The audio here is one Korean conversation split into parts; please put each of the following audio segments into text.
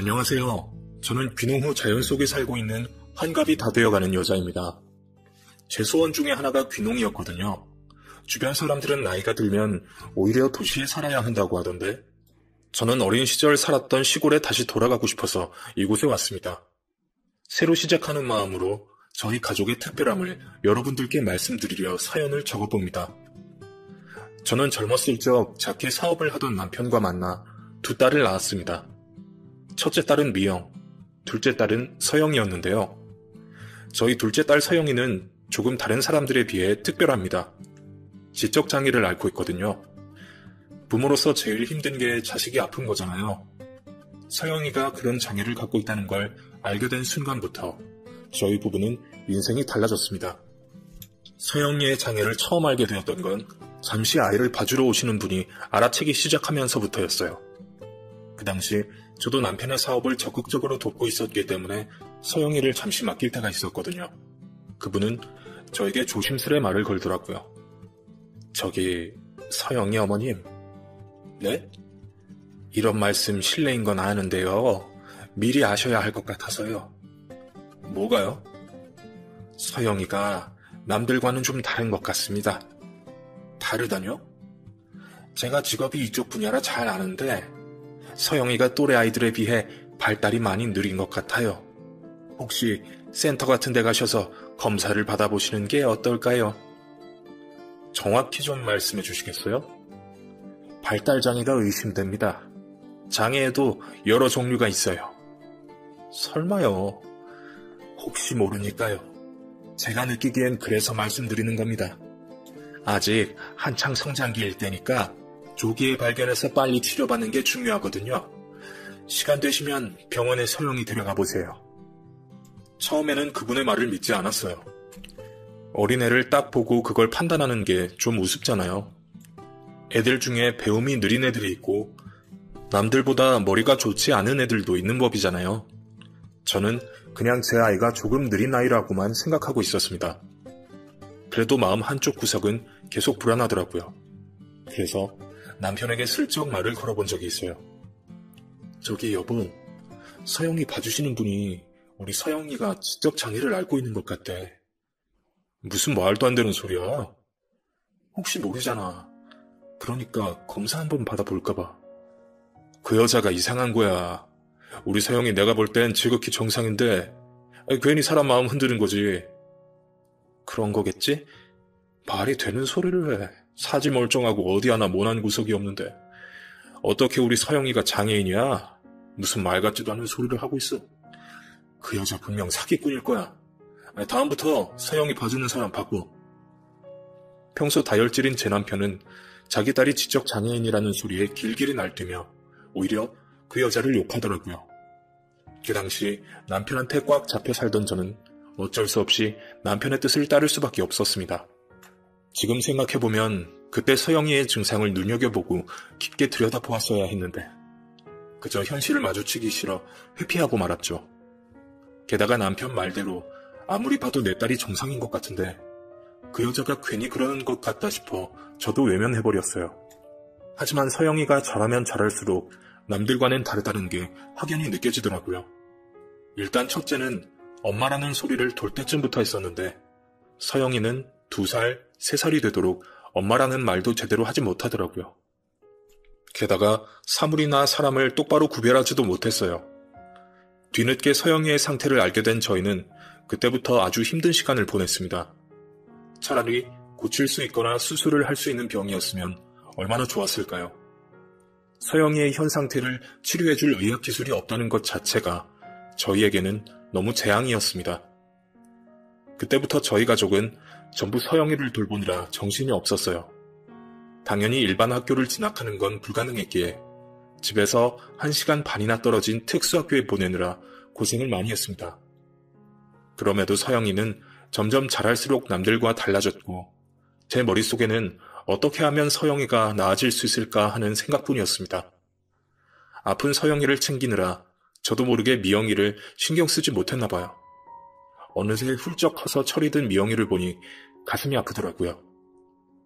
안녕하세요. 저는 귀농 후 자연 속에 살고 있는 환갑이 다 되어가는 여자입니다. 제 소원 중에 하나가 귀농이었거든요. 주변 사람들은 나이가 들면 오히려 도시에 살아야 한다고 하던데 저는 어린 시절 살았던 시골에 다시 돌아가고 싶어서 이곳에 왔습니다. 새로 시작하는 마음으로 저희 가족의 특별함을 여러분들께 말씀드리려 사연을 적어봅니다. 저는 젊었을 적 작게 사업을 하던 남편과 만나 두 딸을 낳았습니다. 첫째 딸은 미영, 둘째 딸은 서영이었는데요. 저희 둘째 딸 서영이는 조금 다른 사람들에 비해 특별합니다. 지적장애를 앓고 있거든요. 부모로서 제일 힘든 게 자식이 아픈 거잖아요. 서영이가 그런 장애를 갖고 있다는 걸 알게 된 순간부터 저희 부부는 인생이 달라졌습니다. 서영이의 장애를 처음 알게 되었던 건 잠시 아이를 봐주러 오시는 분이 알아채기 시작하면서부터였어요. 그 당시 저도 남편의 사업을 적극적으로 돕고 있었기 때문에 서영이를 잠시 맡길 때가 있었거든요. 그분은 저에게 조심스레 말을 걸더라고요. 저기 서영이 어머님. 네? 이런 말씀 실례인 건 아는데요. 미리 아셔야 할 것 같아서요. 뭐가요? 서영이가 남들과는 좀 다른 것 같습니다. 다르다뇨? 제가 직업이 이쪽 분야라 잘 아는데 서영이가 또래 아이들에 비해 발달이 많이 느린 것 같아요. 혹시 센터 같은 데 가셔서 검사를 받아보시는 게 어떨까요? 정확히 좀 말씀해 주시겠어요? 발달장애가 의심됩니다. 장애에도 여러 종류가 있어요. 설마요. 혹시 모르니까요. 제가 느끼기엔 그래서 말씀드리는 겁니다. 아직 한창 성장기일 때니까 조기에 발견해서 빨리 치료받는 게 중요하거든요. 시간 되시면 병원에 서영이 데려가 보세요. 처음에는 그분의 말을 믿지 않았어요. 어린애를 딱 보고 그걸 판단하는 게 좀 우습잖아요. 애들 중에 배움이 느린 애들이 있고 남들보다 머리가 좋지 않은 애들도 있는 법이잖아요. 저는 그냥 제 아이가 조금 느린 아이라고만 생각하고 있었습니다. 그래도 마음 한쪽 구석은 계속 불안하더라고요. 그래서 남편에게 슬쩍 말을 걸어본 적이 있어요. 저기 여보, 서영이 봐주시는 분이 우리 서영이가 지적 장애를 앓고 있는 것 같대. 무슨 말도 안 되는 소리야. 혹시 모르잖아. 그러니까 검사 한번 받아볼까봐. 그 여자가 이상한 거야. 우리 서영이 내가 볼 땐 지극히 정상인데 괜히 사람 마음 흔드는 거지. 그런 거겠지? 말이 되는 소리를 해. 사지 멀쩡하고 어디 하나 모난 구석이 없는데 어떻게 우리 서영이가 장애인이야? 무슨 말 같지도 않은 소리를 하고 있어. 그 여자 분명 사기꾼일 거야. 다음부터 서영이 봐주는 사람 바꿔. 평소 다혈질인 제 남편은 자기 딸이 지적장애인이라는 소리에 길길이 날뛰며 오히려 그 여자를 욕하더라고요. 그 당시 남편한테 꽉 잡혀 살던 저는 어쩔 수 없이 남편의 뜻을 따를 수밖에 없었습니다. 지금 생각해보면 그때 서영이의 증상을 눈여겨보고 깊게 들여다보았어야 했는데 그저 현실을 마주치기 싫어 회피하고 말았죠. 게다가 남편 말대로 아무리 봐도 내 딸이 정상인 것 같은데 그 여자가 괜히 그러는 것 같다 싶어 저도 외면해버렸어요. 하지만 서영이가 자라면 자랄수록 남들과는 다르다는 게 확연히 느껴지더라고요. 일단 첫째는 엄마라는 소리를 돌 때쯤부터 했었는데 서영이는 2살, 3살이 되도록 엄마라는 말도 제대로 하지 못하더라고요. 게다가 사물이나 사람을 똑바로 구별하지도 못했어요. 뒤늦게 서영이의 상태를 알게 된 저희는 그때부터 아주 힘든 시간을 보냈습니다. 차라리 고칠 수 있거나 수술을 할 수 있는 병이었으면 얼마나 좋았을까요? 서영이의 현 상태를 치료해줄 의학기술이 없다는 것 자체가 저희에게는 너무 재앙이었습니다. 그때부터 저희 가족은 전부 서영이를 돌보느라 정신이 없었어요. 당연히 일반 학교를 진학하는 건 불가능했기에 집에서 1시간 반이나 떨어진 특수학교에 보내느라 고생을 많이 했습니다. 그럼에도 서영이는 점점 자랄수록 남들과 달라졌고 제 머릿속에는 어떻게 하면 서영이가 나아질 수 있을까 하는 생각뿐이었습니다. 아픈 서영이를 챙기느라 저도 모르게 미영이를 신경 쓰지 못했나 봐요. 어느새 훌쩍 커서 철이 든 미영이를 보니 가슴이 아프더라고요.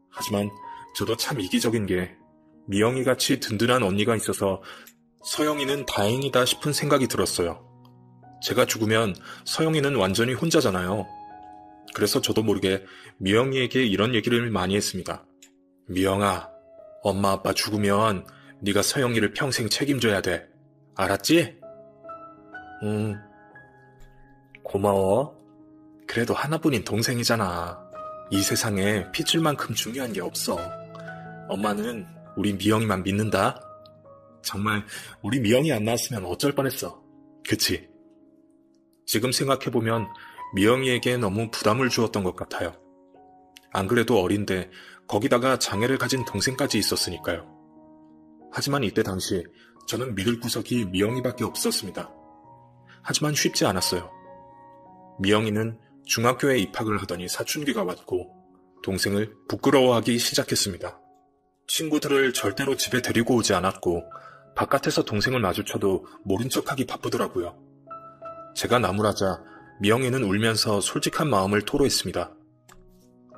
하지만 저도 참 이기적인 게 미영이같이 든든한 언니가 있어서 서영이는 다행이다 싶은 생각이 들었어요. 제가 죽으면 서영이는 완전히 혼자잖아요. 그래서 저도 모르게 미영이에게 이런 얘기를 많이 했습니다. 미영아, 엄마 아빠 죽으면 네가 서영이를 평생 책임져야 돼. 알았지? 응. 고마워. 그래도 하나뿐인 동생이잖아. 이 세상에 핏줄만큼 중요한 게 없어. 엄마는 우리 미영이만 믿는다. 정말 우리 미영이 안 나왔으면 어쩔 뻔했어. 그치? 지금 생각해보면 미영이에게 너무 부담을 주었던 것 같아요. 안 그래도 어린데 거기다가 장애를 가진 동생까지 있었으니까요. 하지만 이때 당시 저는 믿을 구석이 미영이밖에 없었습니다. 하지만 쉽지 않았어요. 미영이는 중학교에 입학을 하더니 사춘기가 왔고 동생을 부끄러워하기 시작했습니다. 친구들을 절대로 집에 데리고 오지 않았고 바깥에서 동생을 마주쳐도 모른 척하기 바쁘더라고요. 제가 나무라자 미영이는 울면서 솔직한 마음을 토로했습니다.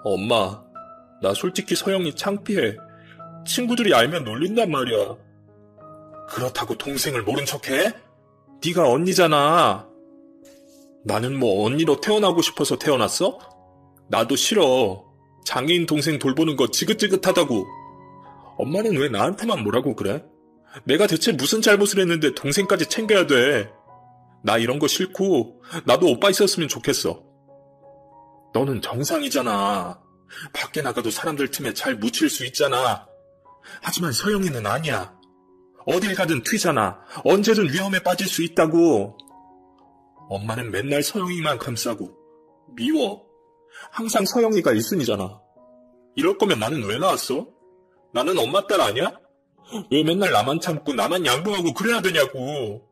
엄마, 나 솔직히 서영이 창피해. 친구들이 알면 놀린단 말이야. 그렇다고 동생을 모른 척해? 네가 언니잖아. 나는 뭐 언니로 태어나고 싶어서 태어났어? 나도 싫어. 장애인 동생 돌보는 거 지긋지긋하다고. 엄마는 왜 나한테만 뭐라고 그래? 내가 대체 무슨 잘못을 했는데 동생까지 챙겨야 돼. 나 이런 거 싫고 나도 오빠 있었으면 좋겠어. 너는 정상이잖아. 밖에 나가도 사람들 틈에 잘 묻힐 수 있잖아. 하지만 서영이는 아니야. 어딜 가든 튀잖아. 언제든 위험에 빠질 수 있다고. 엄마는 맨날 서영이만 감싸고 미워. 항상 서영이가 1순위잖아. 이럴 거면 나는 왜 나왔어? 나는 엄마 딸 아니야? 왜 맨날 나만 참고 나만 양보하고 그래야 되냐고.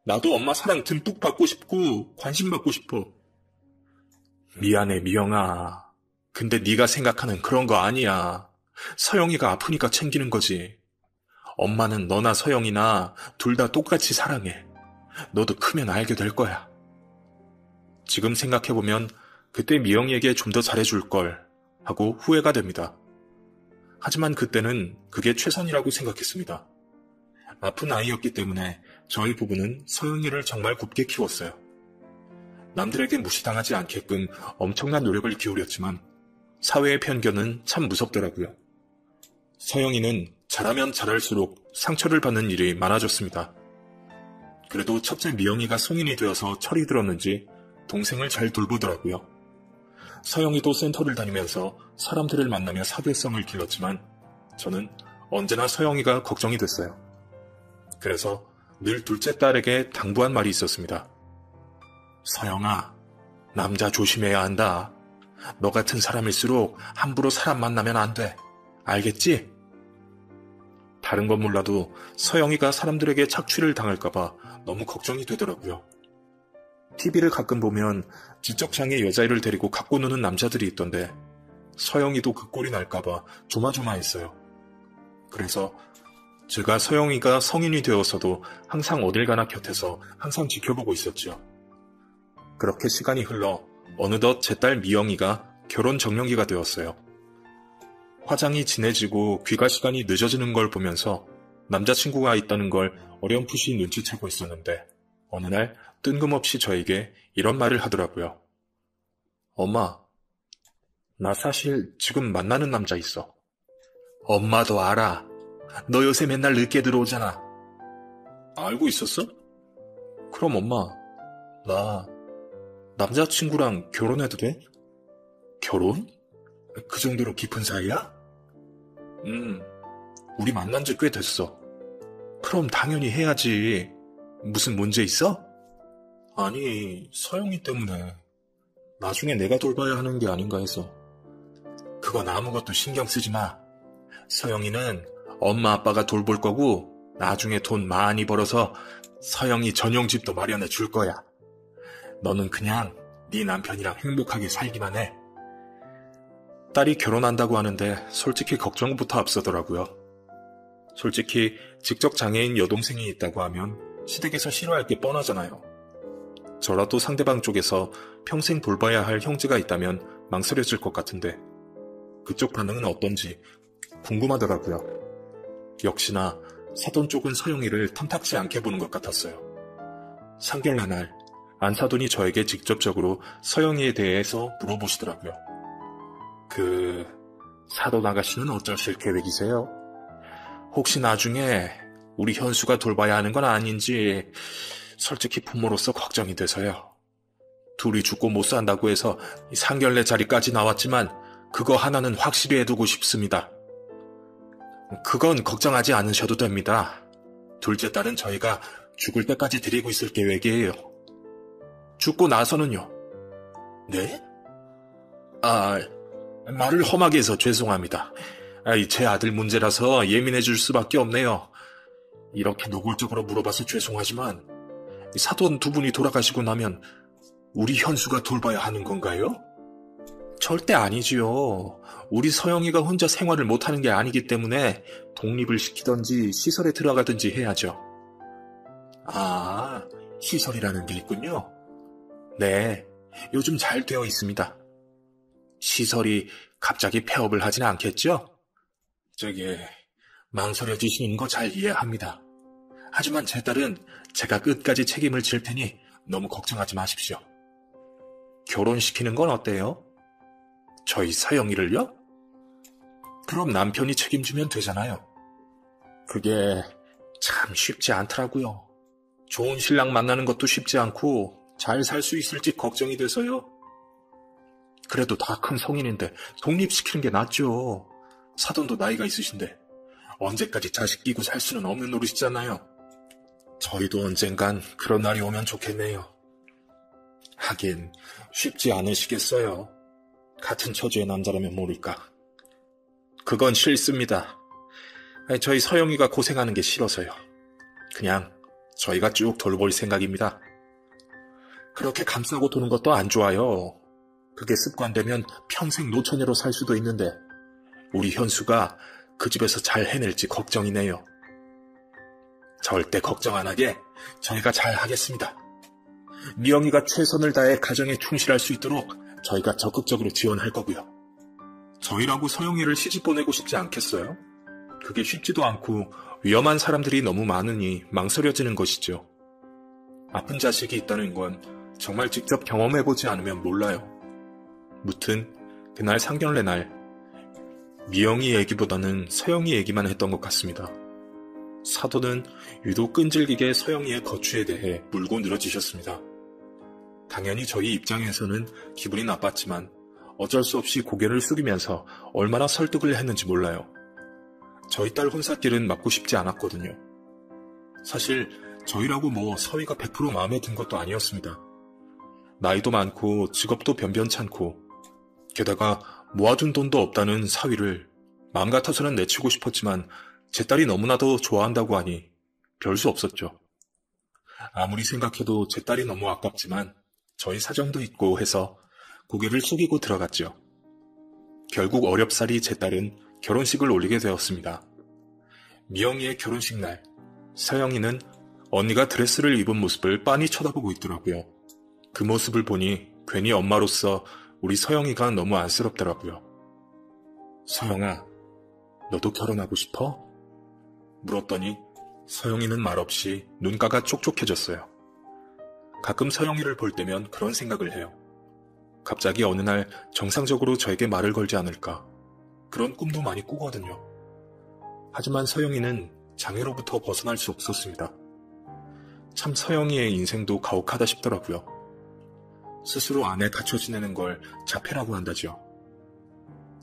나도 엄마 사랑 듬뿍 받고 싶고 관심 받고 싶어. 미안해 미영아. 근데 네가 생각하는 그런 거 아니야. 서영이가 아프니까 챙기는 거지. 엄마는 너나 서영이나 둘 다 똑같이 사랑해. 너도 크면 알게 될 거야. 지금 생각해보면 그때 미영이에게 좀 더 잘해줄 걸 하고 후회가 됩니다. 하지만 그때는 그게 최선이라고 생각했습니다. 아픈 아이였기 때문에 저희 부부는 서영이를 정말 곱게 키웠어요. 남들에게 무시당하지 않게끔 엄청난 노력을 기울였지만 사회의 편견은 참 무섭더라고요. 서영이는 잘하면 잘할수록 상처를 받는 일이 많아졌습니다. 그래도 첫째 미영이가 성인이 되어서 철이 들었는지 동생을 잘 돌보더라고요. 서영이도 센터를 다니면서 사람들을 만나며 사교성을 길렀지만 저는 언제나 서영이가 걱정이 됐어요. 그래서 늘 둘째 딸에게 당부한 말이 있었습니다. 서영아, 남자 조심해야 한다. 너 같은 사람일수록 함부로 사람 만나면 안 돼. 알겠지? 다른 건 몰라도 서영이가 사람들에게 착취를 당할까봐 너무 걱정이 되더라고요. TV를 가끔 보면 지적장애 여자애를 데리고 갖고 노는 남자들이 있던데 서영이도 그 꼴이 날까봐 조마조마했어요. 그래서 제가 서영이가 성인이 되어서도 항상 어딜 가나 곁에서 항상 지켜보고 있었죠. 그렇게 시간이 흘러 어느덧 제 딸 미영이가 결혼 정년기가 되었어요. 화장이 진해지고 귀가 시간이 늦어지는 걸 보면서 남자친구가 있다는 걸 어렴풋이 눈치채고 있었는데 어느 날 뜬금없이 저에게 이런 말을 하더라고요. 엄마, 나 사실 지금 만나는 남자 있어. 엄마도 알아. 너 요새 맨날 늦게 들어오잖아. 알고 있었어? 그럼 엄마, 나 남자친구랑 결혼해도 돼? 결혼? 그 정도로 깊은 사이야? 우리 만난 지 꽤 됐어. 그럼 당연히 해야지. 무슨 문제 있어? 아니, 서영이 때문에 나중에 내가 돌봐야 하는 게 아닌가 해서. 그건 아무것도 신경 쓰지 마. 서영이는 엄마 아빠가 돌볼 거고 나중에 돈 많이 벌어서 서영이 전용집도 마련해 줄 거야. 너는 그냥 네 남편이랑 행복하게 살기만 해. 딸이 결혼한다고 하는데 솔직히 걱정부터 앞서더라고요. 솔직히 직접 장애인 여동생이 있다고 하면 시댁에서 싫어할 게 뻔하잖아요. 저라도 상대방 쪽에서 평생 돌봐야 할 형제가 있다면 망설여질 것 같은데 그쪽 반응은 어떤지 궁금하더라고요. 역시나 사돈 쪽은 서영이를 탐탁지 않게 보는 것 같았어요. 상견례 날 안사돈이 저에게 직접적으로 서영이에 대해서 물어보시더라고요. 사돈 아가씨는 어쩌실 계획이세요? 혹시 나중에 우리 현수가 돌봐야 하는 건 아닌지 솔직히 부모로서 걱정이 돼서요. 둘이 죽고 못 산다고 해서 상견례 자리까지 나왔지만 그거 하나는 확실히 해두고 싶습니다. 그건 걱정하지 않으셔도 됩니다. 둘째 딸은 저희가 죽을 때까지 드리고 있을 계획이에요. 죽고 나서는요? 네? 말을 험하게 해서 죄송합니다. 제 아들 문제라서 예민해 줄 수밖에 없네요. 이렇게 노골적으로 물어봐서 죄송하지만 사돈 두 분이 돌아가시고 나면 우리 현수가 돌봐야 하는 건가요? 절대 아니지요. 우리 서영이가 혼자 생활을 못하는 게 아니기 때문에 독립을 시키든지 시설에 들어가든지 해야죠. 시설이라는 게 있군요. 네, 요즘 잘 되어 있습니다. 시설이 갑자기 폐업을 하진 않겠죠? 망설여지시는 거 잘 이해합니다. 하지만 제 딸은 제가 끝까지 책임을 질 테니 너무 걱정하지 마십시오. 결혼시키는 건 어때요? 저희 서영이를요? 그럼 남편이 책임지면 되잖아요. 그게 참 쉽지 않더라고요. 좋은 신랑 만나는 것도 쉽지 않고 잘 살 수 있을지 걱정이 돼서요. 그래도 다 큰 성인인데 독립시키는 게 낫죠. 사돈도 나이가 있으신데 언제까지 자식 끼고 살 수는 없는 노릇이잖아요. 저희도 언젠간 그런 날이 오면 좋겠네요. 하긴 쉽지 않으시겠어요. 같은 처지의 남자라면 모를까. 그건 싫습니다. 저희 서영이가 고생하는 게 싫어서요. 그냥 저희가 쭉 돌볼 생각입니다. 그렇게 감싸고 도는 것도 안 좋아요. 그게 습관되면 평생 노처녀로 살 수도 있는데 우리 현수가 그 집에서 잘 해낼지 걱정이네요. 절대 걱정 안 하게 저희가 잘 하겠습니다. 미영이가 최선을 다해 가정에 충실할 수 있도록 저희가 적극적으로 지원할 거고요. 저희라고 서영이를 시집 보내고 싶지 않겠어요? 그게 쉽지도 않고 위험한 사람들이 너무 많으니 망설여지는 것이죠. 아픈 자식이 있다는 건 정말 직접 경험해보지 않으면 몰라요. 무튼 그날 상견례 날 미영이 얘기보다는 서영이 얘기만 했던 것 같습니다. 사돈은 유독 끈질기게 서영이의 거취에 대해 물고 늘어지셨습니다. 당연히 저희 입장에서는 기분이 나빴지만 어쩔 수 없이 고개를 숙이면서 얼마나 설득을 했는지 몰라요. 저희 딸 혼삿길은 맞고 싶지 않았거든요. 사실 저희라고 서희가 100% 마음에 든 것도 아니었습니다. 나이도 많고 직업도 변변찮고 게다가 모아둔 돈도 없다는 사위를 마음 같아서는 내치고 싶었지만 제 딸이 너무나도 좋아한다고 하니 별 수 없었죠. 아무리 생각해도 제 딸이 너무 아깝지만 저희 사정도 있고 해서 고개를 숙이고 들어갔죠. 결국 어렵사리 제 딸은 결혼식을 올리게 되었습니다. 미영이의 결혼식 날, 서영이는 언니가 드레스를 입은 모습을 빤히 쳐다보고 있더라고요. 그 모습을 보니 괜히 엄마로서 우리 서영이가 너무 안쓰럽더라고요. 서영아, 너도 결혼하고 싶어? 물었더니 서영이는 말없이 눈가가 촉촉해졌어요. 가끔 서영이를 볼 때면 그런 생각을 해요. 갑자기 어느 날 정상적으로 저에게 말을 걸지 않을까. 그런 꿈도 많이 꾸거든요. 하지만 서영이는 장애로부터 벗어날 수 없었습니다. 참 서영이의 인생도 가혹하다 싶더라고요. 스스로 안에 갇혀 지내는 걸 자폐라고 한다죠.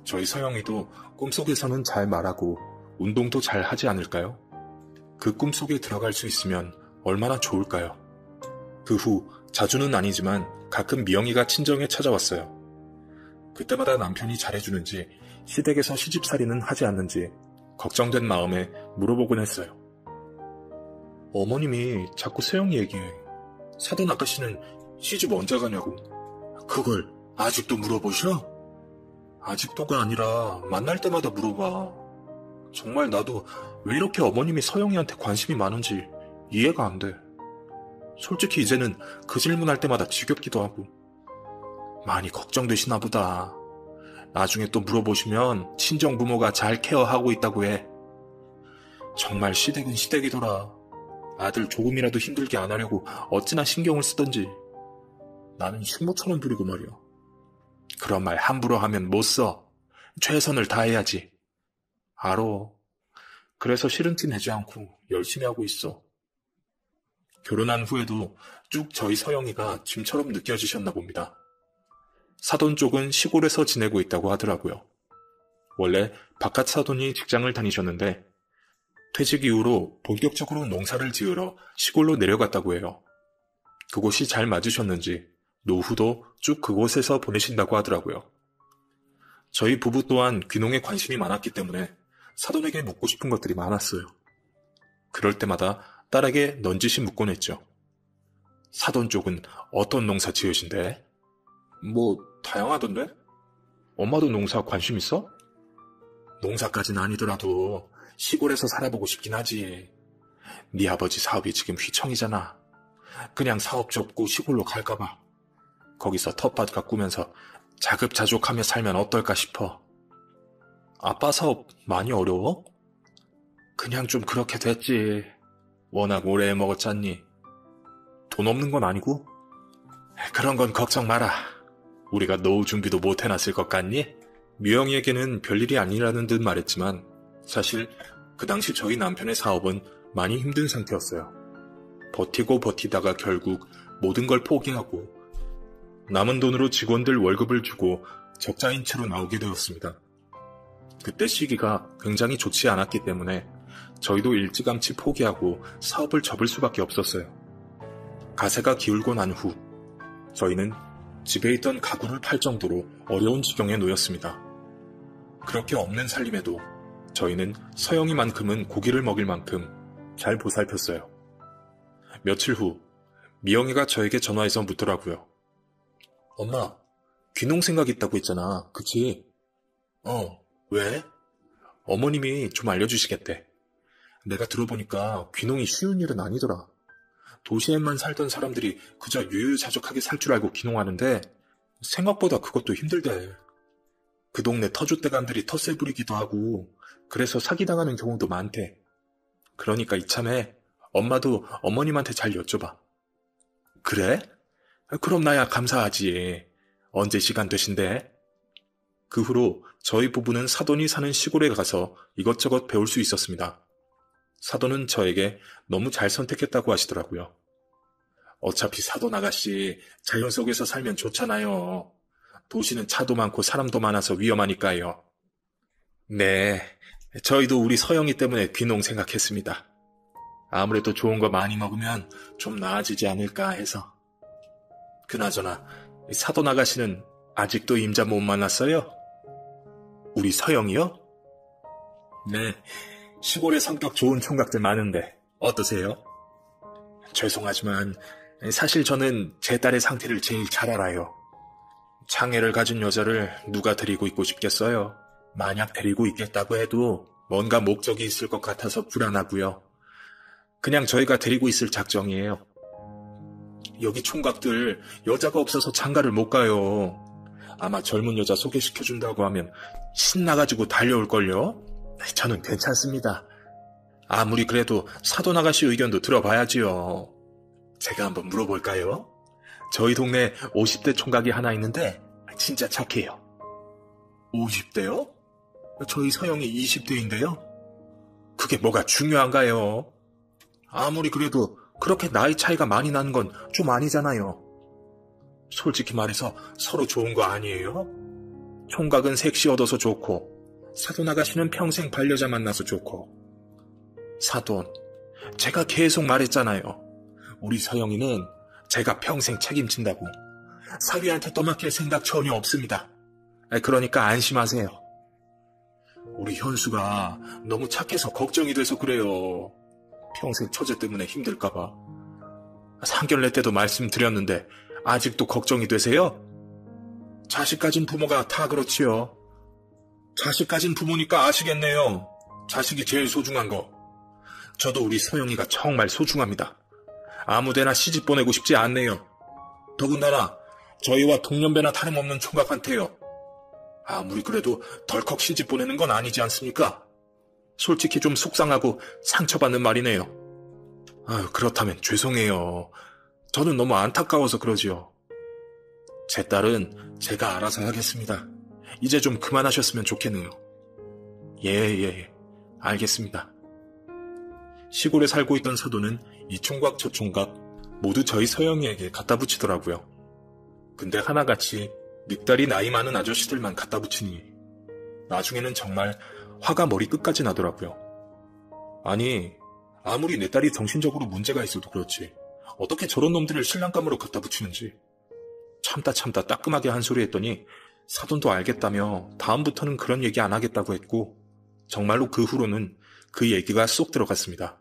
저희 서영이도 꿈속에서는 잘 말하고 운동도 잘 하지 않을까요? 그 꿈속에 들어갈 수 있으면 얼마나 좋을까요? 그 후 자주는 아니지만 가끔 미영이가 친정에 찾아왔어요. 그때마다 남편이 잘해주는지 시댁에서 시집살이는 하지 않는지 걱정된 마음에 물어보곤 했어요. 어머님이 자꾸 서영이 얘기해. 사돈 아가씨는 시집 언제 가냐고. 그걸 아직도 물어보셔? 아직도가 아니라 만날 때마다 물어봐. 정말 나도 왜 이렇게 어머님이 서영이한테 관심이 많은지 이해가 안 돼. 솔직히 이제는 그 질문할 때마다 지겹기도 하고. 많이 걱정되시나 보다. 나중에 또 물어보시면 친정부모가 잘 케어하고 있다고 해. 정말 시댁은 시댁이더라. 아들 조금이라도 힘들게 안 하려고 어찌나 신경을 쓰던지. 나는 식모처럼 부리고 말이야. 그런 말 함부로 하면 못 써. 최선을 다해야지. 알아. 그래서 싫은 티 내지 않고 열심히 하고 있어. 결혼한 후에도 쭉 저희 서영이가 짐처럼 느껴지셨나 봅니다. 사돈 쪽은 시골에서 지내고 있다고 하더라고요. 원래 바깥 사돈이 직장을 다니셨는데 퇴직 이후로 본격적으로 농사를 지으러 시골로 내려갔다고 해요. 그곳이 잘 맞으셨는지 노후도 쭉 그곳에서 보내신다고 하더라고요. 저희 부부 또한 귀농에 관심이 많았기 때문에 사돈에게 묻고 싶은 것들이 많았어요. 그럴 때마다 딸에게 넌지시 묻곤 했죠. 사돈 쪽은 어떤 농사 지으신데? 뭐 다양하던데? 엄마도 농사 관심 있어? 농사까지는 아니더라도 시골에서 살아보고 싶긴 하지. 네 아버지 사업이 지금 휘청이잖아. 그냥 사업 접고 시골로 갈까봐. 거기서 텃밭 가꾸면서 자급자족하며 살면 어떨까 싶어. 아빠 사업 많이 어려워? 그냥 좀 그렇게 됐지. 워낙 오래 먹었잖니. 돈 없는 건 아니고? 그런 건 걱정 마라. 우리가 노후 준비도 못 해놨을 것 같니? 미영이에게는 별일이 아니라는 듯 말했지만 사실 그 당시 저희 남편의 사업은 많이 힘든 상태였어요. 버티고 버티다가 결국 모든 걸 포기하고 남은 돈으로 직원들 월급을 주고 적자인 채로 나오게 되었습니다. 그때 시기가 굉장히 좋지 않았기 때문에 저희도 일찌감치 포기하고 사업을 접을 수밖에 없었어요. 가세가 기울고 난 후 저희는 집에 있던 가구를 팔 정도로 어려운 지경에 놓였습니다. 그렇게 없는 살림에도 저희는 서영이만큼은 고기를 먹일 만큼 잘 보살폈어요. 며칠 후 미영이가 저에게 전화해서 묻더라고요. 엄마, 귀농 생각 있다고 했잖아. 그치? 왜? 어머님이 좀 알려주시겠대. 내가 들어보니까 귀농이 쉬운 일은 아니더라. 도시에만 살던 사람들이 그저 유유자적하게 살 줄 알고 귀농하는데 생각보다 그것도 힘들대. 그 동네 터줏대감들이 텃세 부리기도 하고 그래서 사기당하는 경우도 많대. 그러니까 이참에 엄마도 어머님한테 잘 여쭤봐. 그래? 그럼 나야 감사하지. 언제 시간 되신대? 그 후로 저희 부부는 사돈이 사는 시골에 가서 이것저것 배울 수 있었습니다. 사돈은 저에게 너무 잘 선택했다고 하시더라고요. 어차피 사돈 아가씨 자연 속에서 살면 좋잖아요. 도시는 차도 많고 사람도 많아서 위험하니까요. 네, 저희도 우리 서영이 때문에 귀농 생각했습니다. 아무래도 좋은 거 많이 먹으면 좀 나아지지 않을까 해서. 그나저나 사돈 아가씨는 아직도 임자 못 만났어요? 우리 서영이요? 네, 시골에 성격 좋은 총각들 많은데 어떠세요? 죄송하지만 사실 저는 제 딸의 상태를 제일 잘 알아요. 장애를 가진 여자를 누가 데리고 있고 싶겠어요? 만약 데리고 있겠다고 해도 뭔가 목적이 있을 것 같아서 불안하고요. 그냥 저희가 데리고 있을 작정이에요. 여기 총각들 여자가 없어서 장가를 못 가요. 아마 젊은 여자 소개시켜준다고 하면 신나가지고 달려올걸요? 저는 괜찮습니다. 아무리 그래도 사돈 아가씨 의견도 들어봐야지요. 제가 한번 물어볼까요? 저희 동네에 50대 총각이 하나 있는데 진짜 착해요. 50대요? 저희 서영이 20대인데요? 그게 뭐가 중요한가요? 아무리 그래도 그렇게 나이 차이가 많이 나는 건 좀 아니잖아요. 솔직히 말해서 서로 좋은 거 아니에요? 총각은 색시 얻어서 좋고 사돈 아가씨는 평생 반려자 만나서 좋고. 사돈, 제가 계속 말했잖아요. 우리 서영이는 제가 평생 책임진다고. 사위한테 떠맡길 생각 전혀 없습니다. 그러니까 안심하세요. 우리 현수가 너무 착해서 걱정이 돼서 그래요. 평생 처제 때문에 힘들까봐. 상견례 때도 말씀드렸는데 아직도 걱정이 되세요? 자식 가진 부모가 다 그렇지요. 자식 가진 부모니까 아시겠네요. 자식이 제일 소중한 거. 저도 우리 서영이가 정말 소중합니다. 아무데나 시집 보내고 싶지 않네요. 더군다나 저희와 동년배나 다름없는 총각한테요. 아무리 그래도 덜컥 시집 보내는 건 아니지 않습니까? 솔직히 좀 속상하고 상처받는 말이네요. 아유, 그렇다면 죄송해요. 저는 너무 안타까워서 그러지요. 제 딸은 제가 알아서 하겠습니다. 이제 좀 그만하셨으면 좋겠네요. 예, 알겠습니다. 시골에 살고 있던 사돈은 이 총각 저 총각 모두 저희 서영이에게 갖다 붙이더라고요. 근데 하나같이 늑다리 나이 많은 아저씨들만 갖다 붙이니 나중에는 정말 화가 머리 끝까지 나더라고요. 아니, 아무리 내 딸이 정신적으로 문제가 있어도 그렇지 어떻게 저런 놈들을 신랑감으로 갖다 붙이는지. 참다 따끔하게 한 소리 했더니 사돈도 알겠다며 다음부터는 그런 얘기 안 하겠다고 했고 정말로 그 후로는 그 얘기가 쏙 들어갔습니다.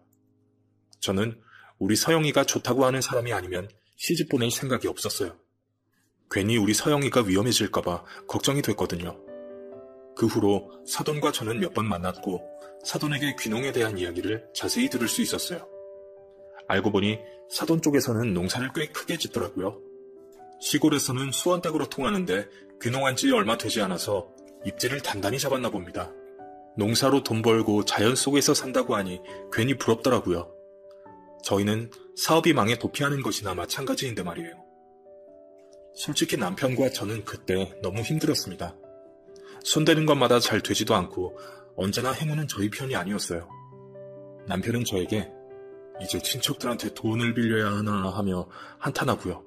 저는 우리 서영이가 좋다고 하는 사람이 아니면 시집 보낼 생각이 없었어요. 괜히 우리 서영이가 위험해질까봐 걱정이 됐거든요. 그 후로 사돈과 저는 몇 번 만났고 사돈에게 귀농에 대한 이야기를 자세히 들을 수 있었어요. 알고 보니 사돈 쪽에서는 농사를 꽤 크게 짓더라고요. 시골에서는 수원댁으로 통하는데 귀농한 지 얼마 되지 않아서 입지를 단단히 잡았나 봅니다. 농사로 돈 벌고 자연 속에서 산다고 하니 괜히 부럽더라고요. 저희는 사업이 망해 도피하는 것이나 마찬가지인데 말이에요. 솔직히 남편과 저는 그때 너무 힘들었습니다. 손대는 것마다 잘 되지도 않고 언제나 행운은 저희 편이 아니었어요. 남편은 저에게 이제 친척들한테 돈을 빌려야 하나 하며 한탄하고요.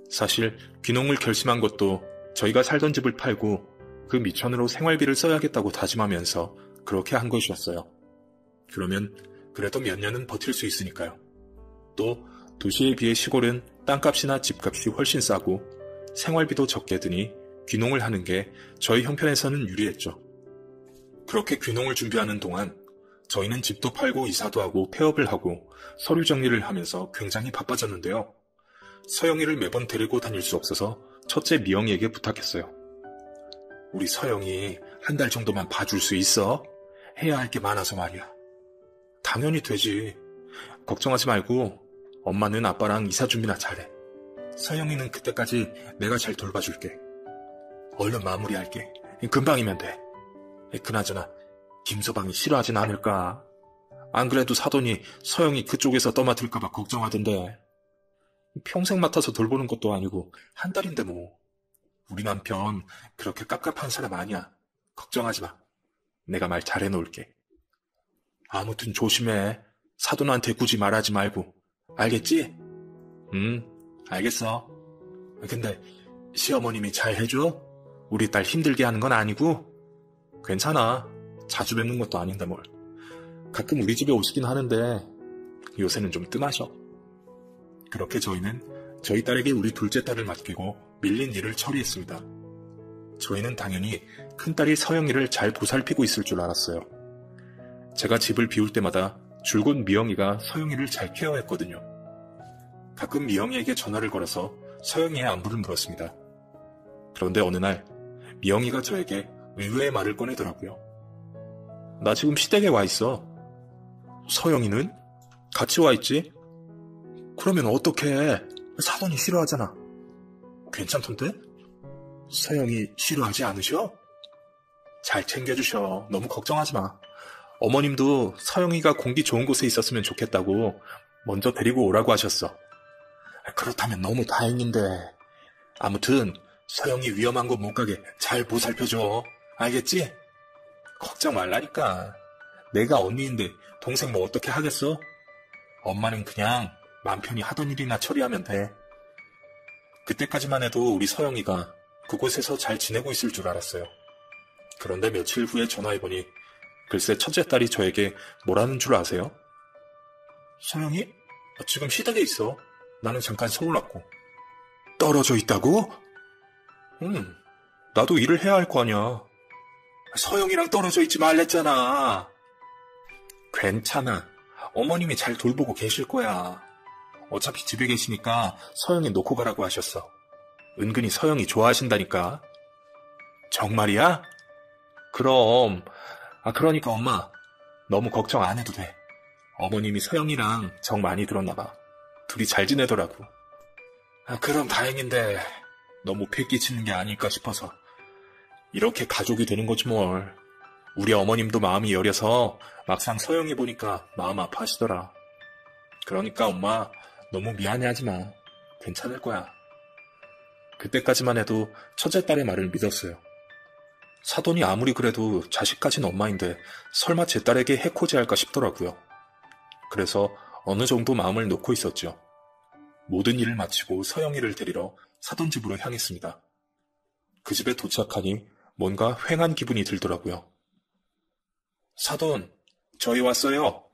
사실 귀농을 결심한 것도 저희가 살던 집을 팔고 그 미천으로 생활비를 써야겠다고 다짐하면서 그렇게 한 것이었어요. 그러면 그래도 몇 년은 버틸 수 있으니까요. 또 도시에 비해 시골은 땅값이나 집값이 훨씬 싸고 생활비도 적게 드니 귀농을 하는 게 저희 형편에서는 유리했죠. 그렇게 귀농을 준비하는 동안 저희는 집도 팔고 이사도 하고 폐업을 하고 서류 정리를 하면서 굉장히 바빠졌는데요. 서영이를 매번 데리고 다닐 수 없어서 첫째 미영이에게 부탁했어요. 우리 서영이 한 달 정도만 봐줄 수 있어? 해야 할 게 많아서 말이야. 당연히 되지. 걱정하지 말고 엄마는 아빠랑 이사 준비나 잘해. 서영이는 그때까지 내가 잘 돌봐줄게. 얼른 마무리할게. 금방이면 돼. 그나저나 김서방이 싫어하진 않을까? 안 그래도 사돈이 서영이 그쪽에서 떠맡을까봐 걱정하던데. 평생 맡아서 돌보는 것도 아니고 한 달인데 뭐. 우리 남편 그렇게 깝깝한 사람 아니야. 걱정하지 마. 내가 말 잘해놓을게. 아무튼 조심해. 사돈한테 굳이 말하지 말고. 알겠지? 알겠어. 근데 시어머님이 잘 해줘? 우리 딸 힘들게 하는 건 아니고? 괜찮아. 자주 뵙는 것도 아닌데 뭘. 가끔 우리 집에 오시긴 하는데 요새는 좀 뜸하셔. 그렇게 저희는 저희 딸에게 우리 둘째 딸을 맡기고 밀린 일을 처리했습니다. 저희는 당연히 큰딸이 서영이를 잘 보살피고 있을 줄 알았어요. 제가 집을 비울 때마다 줄곧 미영이가 서영이를 잘 케어했거든요. 가끔 미영이에게 전화를 걸어서 서영이의 안부를 물었습니다. 그런데 어느 날 미영이가 저에게 의외의 말을 꺼내더라고요. 나 지금 시댁에 와 있어. 서영이는? 같이 와 있지? 그러면 어떡해? 사돈이 싫어하잖아. 괜찮던데? 서영이 싫어하지 않으셔? 잘 챙겨주셔. 너무 걱정하지 마. 어머님도 서영이가 공기 좋은 곳에 있었으면 좋겠다고 먼저 데리고 오라고 하셨어. 그렇다면 너무 다행인데. 아무튼 서영이 위험한 곳 못 가게 잘 보살펴줘. 알겠지? 걱정 말라니까. 내가 언니인데 동생 뭐 어떻게 하겠어? 엄마는 그냥 맘 편히 하던 일이나 처리하면 돼. 그때까지만 해도 우리 서영이가 그곳에서 잘 지내고 있을 줄 알았어요. 그런데 며칠 후에 전화해보니 글쎄 첫째 딸이 저에게 뭐라는 줄 아세요? 서영이? 지금 시댁에 있어. 나는 잠깐 서울 왔고. 떨어져 있다고? 나도 일을 해야 할 거 아니야. 서영이랑 떨어져 있지 말랬잖아. 괜찮아. 어머님이 잘 돌보고 계실 거야. 어차피 집에 계시니까 서영이 놓고 가라고 하셨어. 은근히 서영이 좋아하신다니까. 정말이야? 그럼. 그러니까 엄마, 너무 걱정 안 해도 돼. 어머님이 서영이랑 정 많이 들었나 봐. 둘이 잘 지내더라고. 그럼 다행인데 너무 패 끼치는 게 아닐까 싶어서. 이렇게 가족이 되는 거지 뭘. 우리 어머님도 마음이 여려서 막상 서영이 보니까 마음 아파하시더라. 그러니까 엄마 너무 미안해하지 마. 괜찮을 거야. 그때까지만 해도 첫째 딸의 말을 믿었어요. 사돈이 아무리 그래도 자식 가진 엄마인데 설마 제 딸에게 해코지할까 싶더라고요. 그래서 어느 정도 마음을 놓고 있었죠. 모든 일을 마치고 서영이를 데리러 사돈 집으로 향했습니다. 그 집에 도착하니 뭔가 휑한 기분이 들더라고요. 사돈, 저희 왔어요.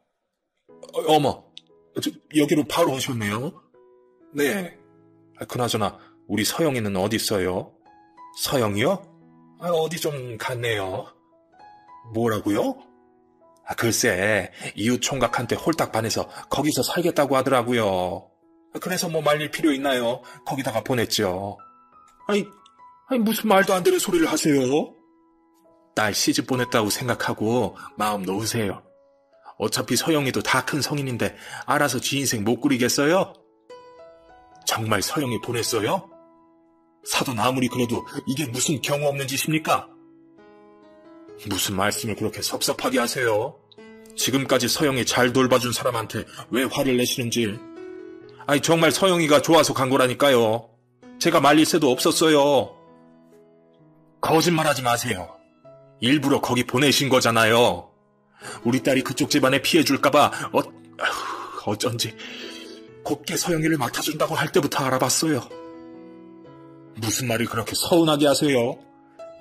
어머, 여기로 바로 오셨네요. 네. 그나저나 우리 서영이는 어디 있어요? 서영이요? 어디 좀 갔네요. 뭐라고요? 글쎄, 이웃 총각한테 홀딱 반해서 거기서 살겠다고 하더라고요. 그래서 뭐 말릴 필요 있나요? 거기다가 보냈죠. 아니 무슨 말도 안 되는 소리를 하세요? 딸 시집 보냈다고 생각하고 마음 놓으세요. 어차피 서영이도 다 큰 성인인데 알아서 지 인생 못 꾸리겠어요? 정말 서영이 보냈어요? 사돈 아무리 그래도 이게 무슨 경우 없는 짓입니까? 무슨 말씀을 그렇게 섭섭하게 하세요? 지금까지 서영이 잘 돌봐준 사람한테 왜 화를 내시는지. 아니 정말 서영이가 좋아서 간 거라니까요. 제가 말릴 새도 없었어요. 거짓말하지 마세요. 일부러 거기 보내신 거잖아요. 우리 딸이 그쪽 집안에 피해줄까봐 어쩐지 곱게 서영이를 맡아준다고 할 때부터 알아봤어요. 무슨 말을 그렇게 서운하게 하세요?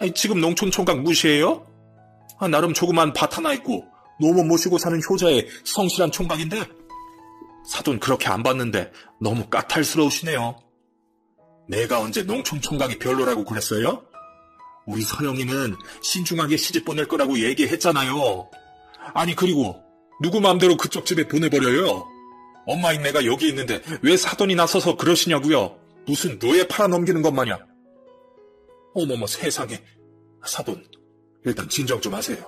아니, 지금 농촌 총각 무시해요? 나름 조그만 밭 하나 있고 노모 모시고 사는 효자의 성실한 총각인데 사돈 그렇게 안 봤는데 너무 까탈스러우시네요. 내가 언제 농촌 총각이 별로라고 그랬어요? 우리 서영이는 신중하게 시집 보낼 거라고 얘기했잖아요. 아니 그리고 누구 마음대로 그쪽 집에 보내버려요? 엄마인 내가 여기 있는데 왜 사돈이 나서서 그러시냐고요? 무슨 노예 팔아넘기는 것 마냥. 어머머 세상에. 사돈 일단 진정 좀 하세요.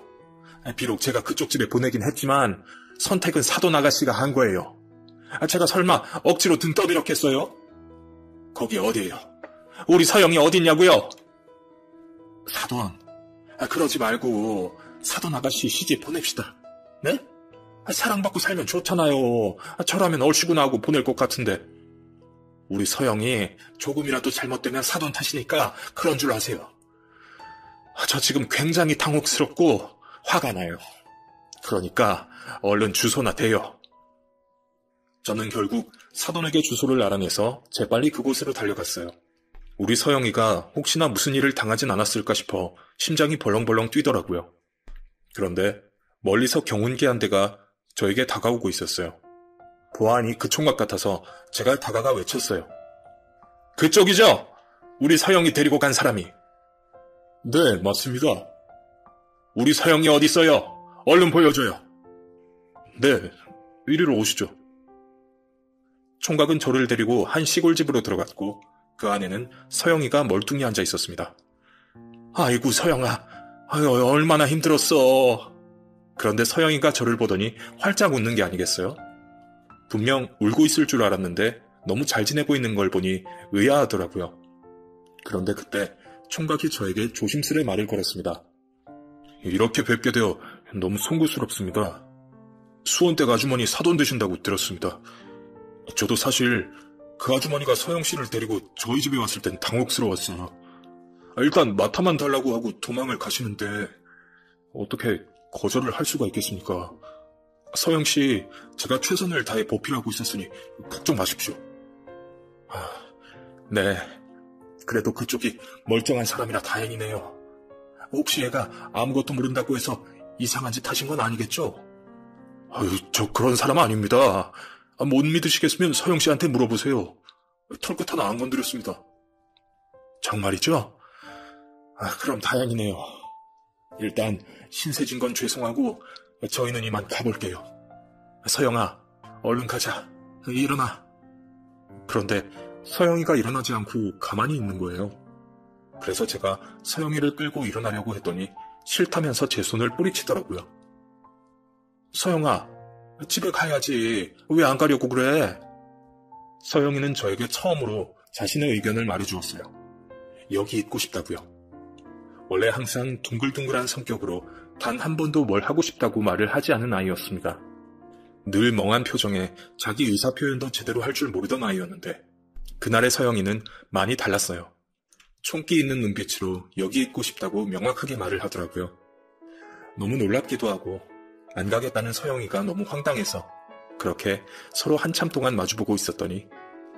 비록 제가 그쪽 집에 보내긴 했지만 선택은 사돈 아가씨가 한 거예요. 제가 설마 억지로 등 떠밀었겠어요? 거기 어디예요? 우리 서영이 어딨냐고요? 사돈, 그러지 말고 사돈 아가씨 시집 보냅시다. 네? 사랑받고 살면 좋잖아요. 저라면 얼씨구나 하고 보낼 것 같은데. 우리 서영이 조금이라도 잘못되면 사돈 탓이니까 그런 줄 아세요. 저 지금 굉장히 당혹스럽고 화가 나요. 그러니까 얼른 주소나 대요. 저는 결국 사돈에게 주소를 알아내서 재빨리 그곳으로 달려갔어요. 우리 서영이가 혹시나 무슨 일을 당하진 않았을까 싶어 심장이 벌렁벌렁 뛰더라고요. 그런데 멀리서 경운기 한 대가 저에게 다가오고 있었어요. 보아하니 그 총각 같아서 제가 다가가 외쳤어요. 그쪽이죠? 우리 서영이 데리고 간 사람이. 네, 맞습니다. 우리 서영이 어디 있어요? 얼른 보여줘요. 네, 이리로 오시죠. 총각은 저를 데리고 한 시골집으로 들어갔고 그 안에는 서영이가 멀뚱히 앉아 있었습니다. 아이고 서영아, 아유, 얼마나 힘들었어. 그런데 서영이가 저를 보더니 활짝 웃는 게 아니겠어요? 분명 울고 있을 줄 알았는데 너무 잘 지내고 있는 걸 보니 의아하더라고요. 그런데 그때 총각이 저에게 조심스레 말을 걸었습니다. 이렇게 뵙게 되어 너무 송구스럽습니다. 수원댁 아주머니 사돈 되신다고 들었습니다. 저도 사실 그 아주머니가 서영씨를 데리고 저희 집에 왔을 땐 당혹스러웠어요. 일단 마타만 달라고 하고 도망을 가시는데 어떻게 거절을 할 수가 있겠습니까? 서영씨, 제가 최선을 다해 보필하고 있었으니 걱정 마십시오. 네, 그래도 그쪽이 멀쩡한 사람이라 다행이네요. 혹시 얘가 아무것도 모른다고 해서 이상한 짓 하신 건 아니겠죠? 저 그런 사람 아닙니다. 못 믿으시겠으면 서영씨한테 물어보세요. 털끝 하나 안 건드렸습니다. 정말이죠? 그럼 다행이네요. 일단 신세진 건 죄송하고 저희는 이만 가볼게요. 서영아, 얼른 가자. 일어나. 그런데 서영이가 일어나지 않고 가만히 있는 거예요. 그래서 제가 서영이를 끌고 일어나려고 했더니 싫다면서 제 손을 뿌리치더라고요. 서영아, 집에 가야지. 왜 안 가려고 그래? 서영이는 저에게 처음으로 자신의 의견을 말해주었어요. 여기 있고 싶다고요. 원래 항상 둥글둥글한 성격으로 단 한 번도 뭘 하고 싶다고 말을 하지 않은 아이였습니다. 늘 멍한 표정에 자기 의사표현도 제대로 할 줄 모르던 아이였는데 그날의 서영이는 많이 달랐어요. 총기 있는 눈빛으로 여기 있고 싶다고 명확하게 말을 하더라고요. 너무 놀랍기도 하고 안 가겠다는 서영이가 너무 황당해서 그렇게 서로 한참 동안 마주보고 있었더니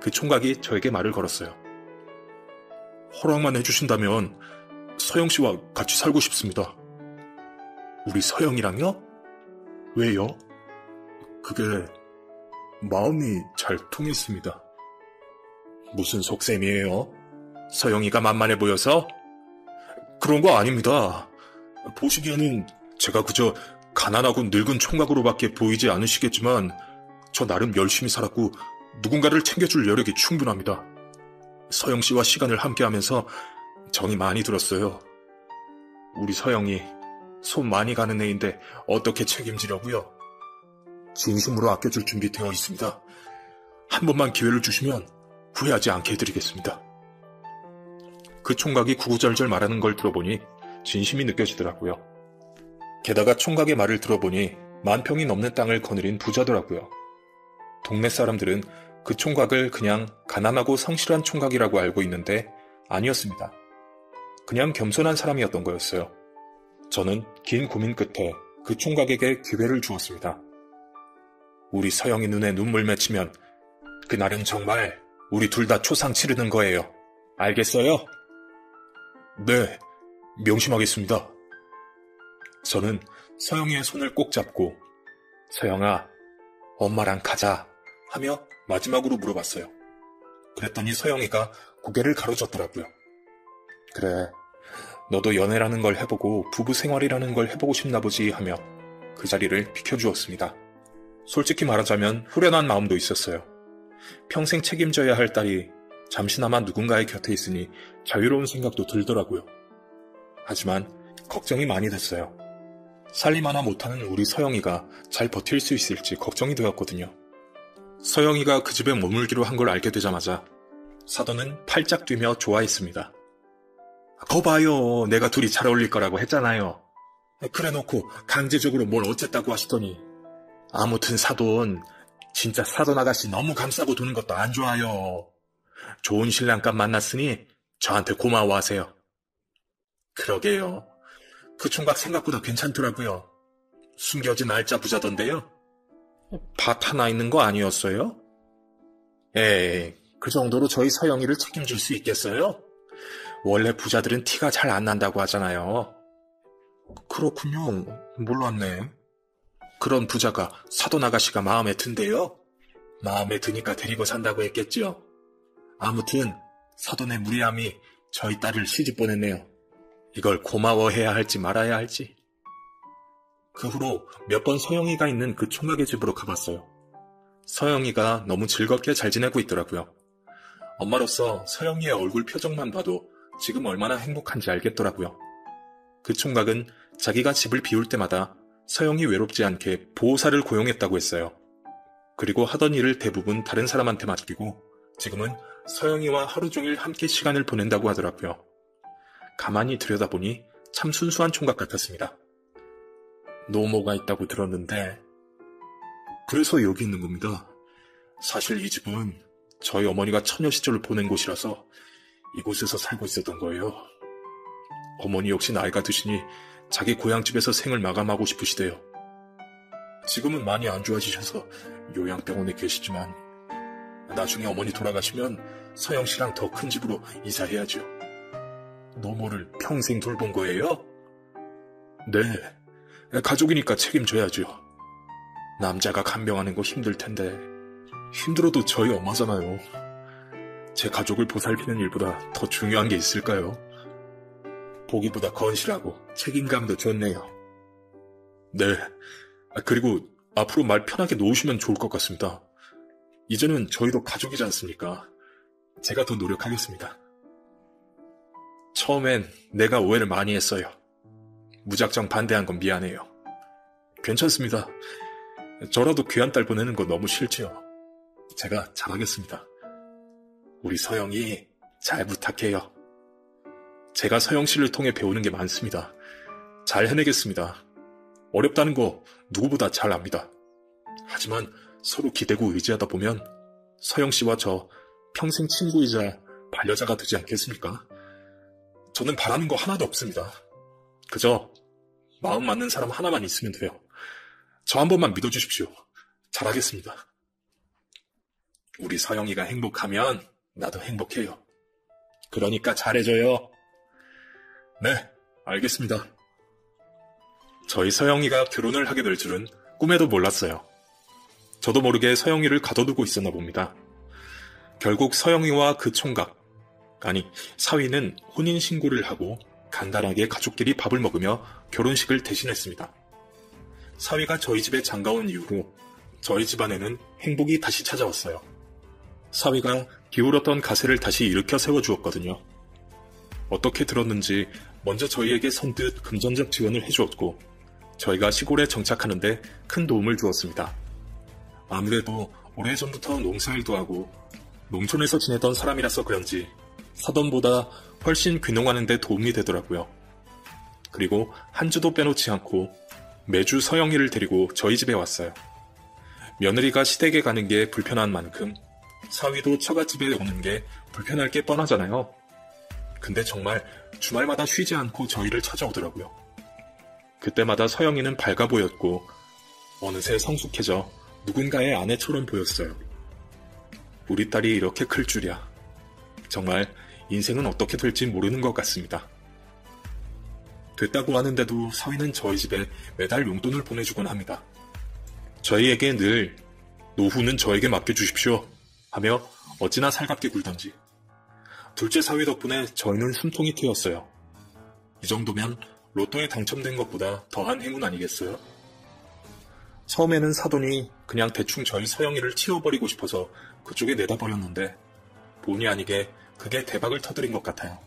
그 총각이 저에게 말을 걸었어요. 허락만 해주신다면 서영씨와 같이 살고 싶습니다. 우리 서영이랑요? 왜요? 그게 마음이 잘 통했습니다. 무슨 속셈이에요? 서영이가 만만해 보여서? 그런 거 아닙니다. 보시기에는 제가 그저 가난하고 늙은 총각으로밖에 보이지 않으시겠지만 저 나름 열심히 살았고 누군가를 챙겨줄 여력이 충분합니다. 서영씨와 시간을 함께하면서 정이 많이 들었어요. 우리 서영이 손 많이 가는 애인데 어떻게 책임지려고요? 진심으로 아껴줄 준비 되어 있습니다. 한 번만 기회를 주시면 후회하지 않게 해드리겠습니다. 그 총각이 구구절절 말하는 걸 들어보니 진심이 느껴지더라고요. 게다가 총각의 말을 들어보니 10,000평이 넘는 땅을 거느린 부자더라고요. 동네 사람들은 그 총각을 그냥 가난하고 성실한 총각이라고 알고 있는데 아니었습니다. 그냥 겸손한 사람이었던 거였어요. 저는 긴 고민 끝에 그 총각에게 기회를 주었습니다. 우리 서영이 눈에 눈물 맺히면 그날은 정말 우리 둘 다 초상 치르는 거예요. 알겠어요? 네, 명심하겠습니다. 저는 서영이의 손을 꼭 잡고 서영아, 엄마랑 가자 하며 마지막으로 물어봤어요. 그랬더니 서영이가 고개를 가로젓더라고요. 그래, 너도 연애라는 걸 해보고 부부 생활이라는 걸 해보고 싶나 보지 하며 그 자리를 비켜주었습니다. 솔직히 말하자면 후련한 마음도 있었어요. 평생 책임져야 할 딸이 잠시나마 누군가의 곁에 있으니 자유로운 생각도 들더라고요. 하지만 걱정이 많이 됐어요. 살림 하나 못하는 우리 서영이가 잘 버틸 수 있을지 걱정이 되었거든요. 서영이가 그 집에 머물기로 한 걸 알게 되자마자 사돈은 팔짝 뛰며 좋아했습니다. 거 봐요. 내가 둘이 잘 어울릴 거라고 했잖아요. 그래 놓고 강제적으로 뭘 어쨌다고 하시더니. 아무튼 사돈, 진짜 사돈 아가씨 너무 감싸고 도는 것도 안 좋아요. 좋은 신랑감 만났으니 저한테 고마워하세요. 그러게요. 그 총각 생각보다 괜찮더라고요. 숨겨진 알짜 부자던데요. 밭 하나 있는 거 아니었어요? 에이, 그 정도로 저희 서영이를 책임질 수 있겠어요? 원래 부자들은 티가 잘 안 난다고 하잖아요. 그렇군요. 몰랐네. 그런 부자가 사돈 아가씨가 마음에 든대요? 마음에 드니까 데리고 산다고 했겠죠? 아무튼 사돈의 무리함이 저희 딸을 시집 보냈네요. 이걸 고마워해야 할지 말아야 할지. 그 후로 몇 번 서영이가 있는 그 총각의 집으로 가봤어요. 서영이가 너무 즐겁게 잘 지내고 있더라고요. 엄마로서 서영이의 얼굴 표정만 봐도 지금 얼마나 행복한지 알겠더라고요. 그 총각은 자기가 집을 비울 때마다 서영이 외롭지 않게 보호사를 고용했다고 했어요. 그리고 하던 일을 대부분 다른 사람한테 맡기고 지금은 서영이와 하루 종일 함께 시간을 보낸다고 하더라고요. 가만히 들여다보니 참 순수한 총각 같았습니다. 노모가 있다고 들었는데 그래서 여기 있는 겁니다. 사실 이 집은 저희 어머니가 처녀 시절을 보낸 곳이라서 이곳에서 살고 있었던 거예요. 어머니 역시 나이가 드시니 자기 고향집에서 생을 마감하고 싶으시대요. 지금은 많이 안 좋아지셔서 요양병원에 계시지만 나중에 어머니 돌아가시면 서영씨랑 더 큰 집으로 이사해야죠. 노모를 평생 돌본 거예요? 네, 가족이니까 책임져야죠. 남자가 간병하는 거 힘들 텐데 힘들어도 저희 엄마잖아요. 제 가족을 보살피는 일보다 더 중요한 게 있을까요? 보기보다 건실하고 책임감도 좋네요. 네, 그리고 앞으로 말 편하게 놓으시면 좋을 것 같습니다. 이제는 저희도 가족이지 않습니까? 제가 더 노력하겠습니다. 처음엔 내가 오해를 많이 했어요. 무작정 반대한 건 미안해요. 괜찮습니다. 저라도 귀한 딸 보내는 거 너무 싫지요. 제가 잘하겠습니다. 우리 서영이 잘 부탁해요. 제가 서영 씨를 통해 배우는 게 많습니다. 잘 해내겠습니다. 어렵다는 거 누구보다 잘 압니다. 하지만 서로 기대고 의지하다 보면 서영 씨와 저 평생 친구이자 반려자가 되지 않겠습니까? 저는 바라는 거 하나도 없습니다. 그저 마음 맞는 사람 하나만 있으면 돼요. 저 한 번만 믿어주십시오. 잘하겠습니다. 우리 서영이가 행복하면 나도 행복해요. 그러니까 잘해줘요. 네, 알겠습니다. 저희 서영이가 결혼을 하게 될 줄은 꿈에도 몰랐어요. 저도 모르게 서영이를 가둬두고 있었나 봅니다. 결국 서영이와 그 총각, 아니 사위는 혼인신고를 하고 간단하게 가족끼리 밥을 먹으며 결혼식을 대신했습니다. 사위가 저희 집에 장가온 이후로 저희 집안에는 행복이 다시 찾아왔어요. 사위가 기울었던 가세를 다시 일으켜 세워주었거든요. 어떻게 들었는지 먼저 저희에게 선뜻 금전적 지원을 해주었고 저희가 시골에 정착하는데 큰 도움을 주었습니다. 아무래도 오래전부터 농사일도 하고 농촌에서 지내던 사람이라서 그런지 사돈보다 훨씬 귀농하는 데 도움이 되더라고요. 그리고 한 주도 빼놓지 않고 매주 서영이를 데리고 저희 집에 왔어요. 며느리가 시댁에 가는 게 불편한 만큼 사위도 처갓집에 오는 게 불편할 게 뻔하잖아요. 근데 정말 주말마다 쉬지 않고 저희를 찾아오더라고요. 그때마다 서영이는 밝아 보였고 어느새 성숙해져 누군가의 아내처럼 보였어요. 우리 딸이 이렇게 클 줄이야. 정말 인생은 어떻게 될지 모르는 것 같습니다. 됐다고 하는데도 사위는 저희 집에 매달 용돈을 보내주곤 합니다. 저희에게 늘 노후는 저에게 맡겨주십시오 하며 어찌나 살갑게 굴던지. 둘째 사위 덕분에 저희는 숨통이 트였어요. 이 정도면 로또에 당첨된 것보다 더한 행운 아니겠어요? 처음에는 사돈이 그냥 대충 저희 서영이를 치워버리고 싶어서 그쪽에 내다버렸는데 본의 아니게 그게 대박을 터뜨린 것 같아요.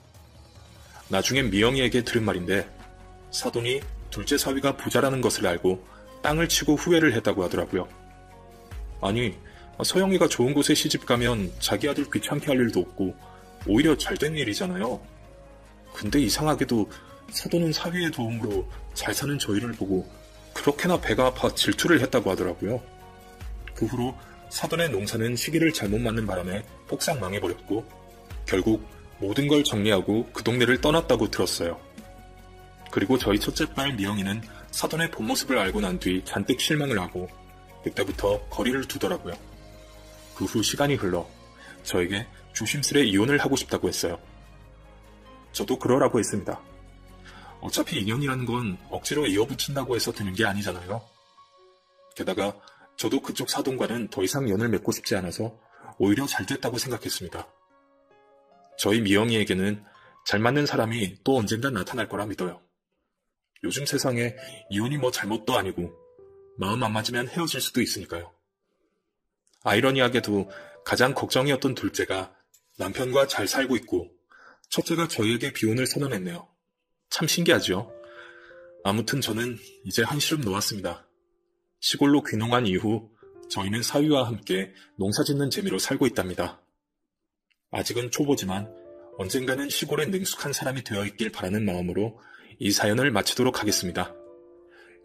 나중엔 미영이에게 들은 말인데 사돈이 둘째 사위가 부자라는 것을 알고 땅을 치고 후회를 했다고 하더라고요. 아니, 서영이가 좋은 곳에 시집가면 자기 아들 귀찮게 할 일도 없고 오히려 잘된 일이잖아요. 근데 이상하게도 사돈은 사위의 도움으로 잘 사는 저희를 보고 그렇게나 배가 아파 질투를 했다고 하더라고요. 그 후로 사돈의 농사는 시기를 잘못 맞는 바람에 폭삭 망해버렸고 결국 모든 걸 정리하고 그 동네를 떠났다고 들었어요. 그리고 저희 첫째 딸 미영이는 사돈의 본 모습을 알고 난 뒤 잔뜩 실망을 하고 그때부터 거리를 두더라고요. 그 후 시간이 흘러 저에게 조심스레 이혼을 하고 싶다고 했어요. 저도 그러라고 했습니다. 어차피 인연이라는 건 억지로 이어붙인다고 해서 되는 게 아니잖아요. 게다가 저도 그쪽 사돈과는 더 이상 연을 맺고 싶지 않아서 오히려 잘 됐다고 생각했습니다. 저희 미영이에게는 잘 맞는 사람이 또 언젠간 나타날 거라 믿어요. 요즘 세상에 이혼이 뭐 잘못도 아니고 마음 안 맞으면 헤어질 수도 있으니까요. 아이러니하게도 가장 걱정이었던 둘째가 남편과 잘 살고 있고 첫째가 저희에게 비혼을 선언했네요. 참 신기하죠? 아무튼 저는 이제 한시름 놓았습니다. 시골로 귀농한 이후 저희는 사위와 함께 농사짓는 재미로 살고 있답니다. 아직은 초보지만 언젠가는 시골에 능숙한 사람이 되어 있길 바라는 마음으로 이 사연을 마치도록 하겠습니다.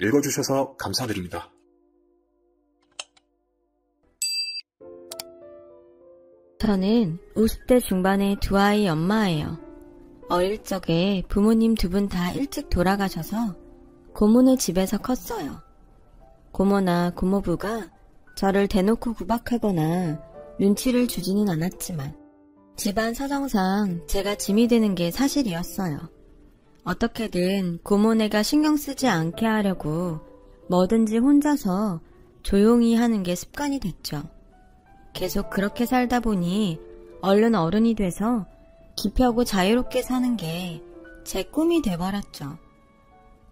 읽어주셔서 감사드립니다. 저는 50대 중반의 두 아이 엄마예요. 어릴 적에 부모님 두 분 다 일찍 돌아가셔서 고모네 집에서 컸어요. 고모나 고모부가 저를 대놓고 구박하거나 눈치를 주지는 않았지만 집안 사정상 제가 짐이 되는 게 사실이었어요. 어떻게든 고모네가 신경 쓰지 않게 하려고 뭐든지 혼자서 조용히 하는 게 습관이 됐죠. 계속 그렇게 살다 보니 얼른 어른이 돼서 기펴고 자유롭게 사는 게 제 꿈이 돼버렸죠.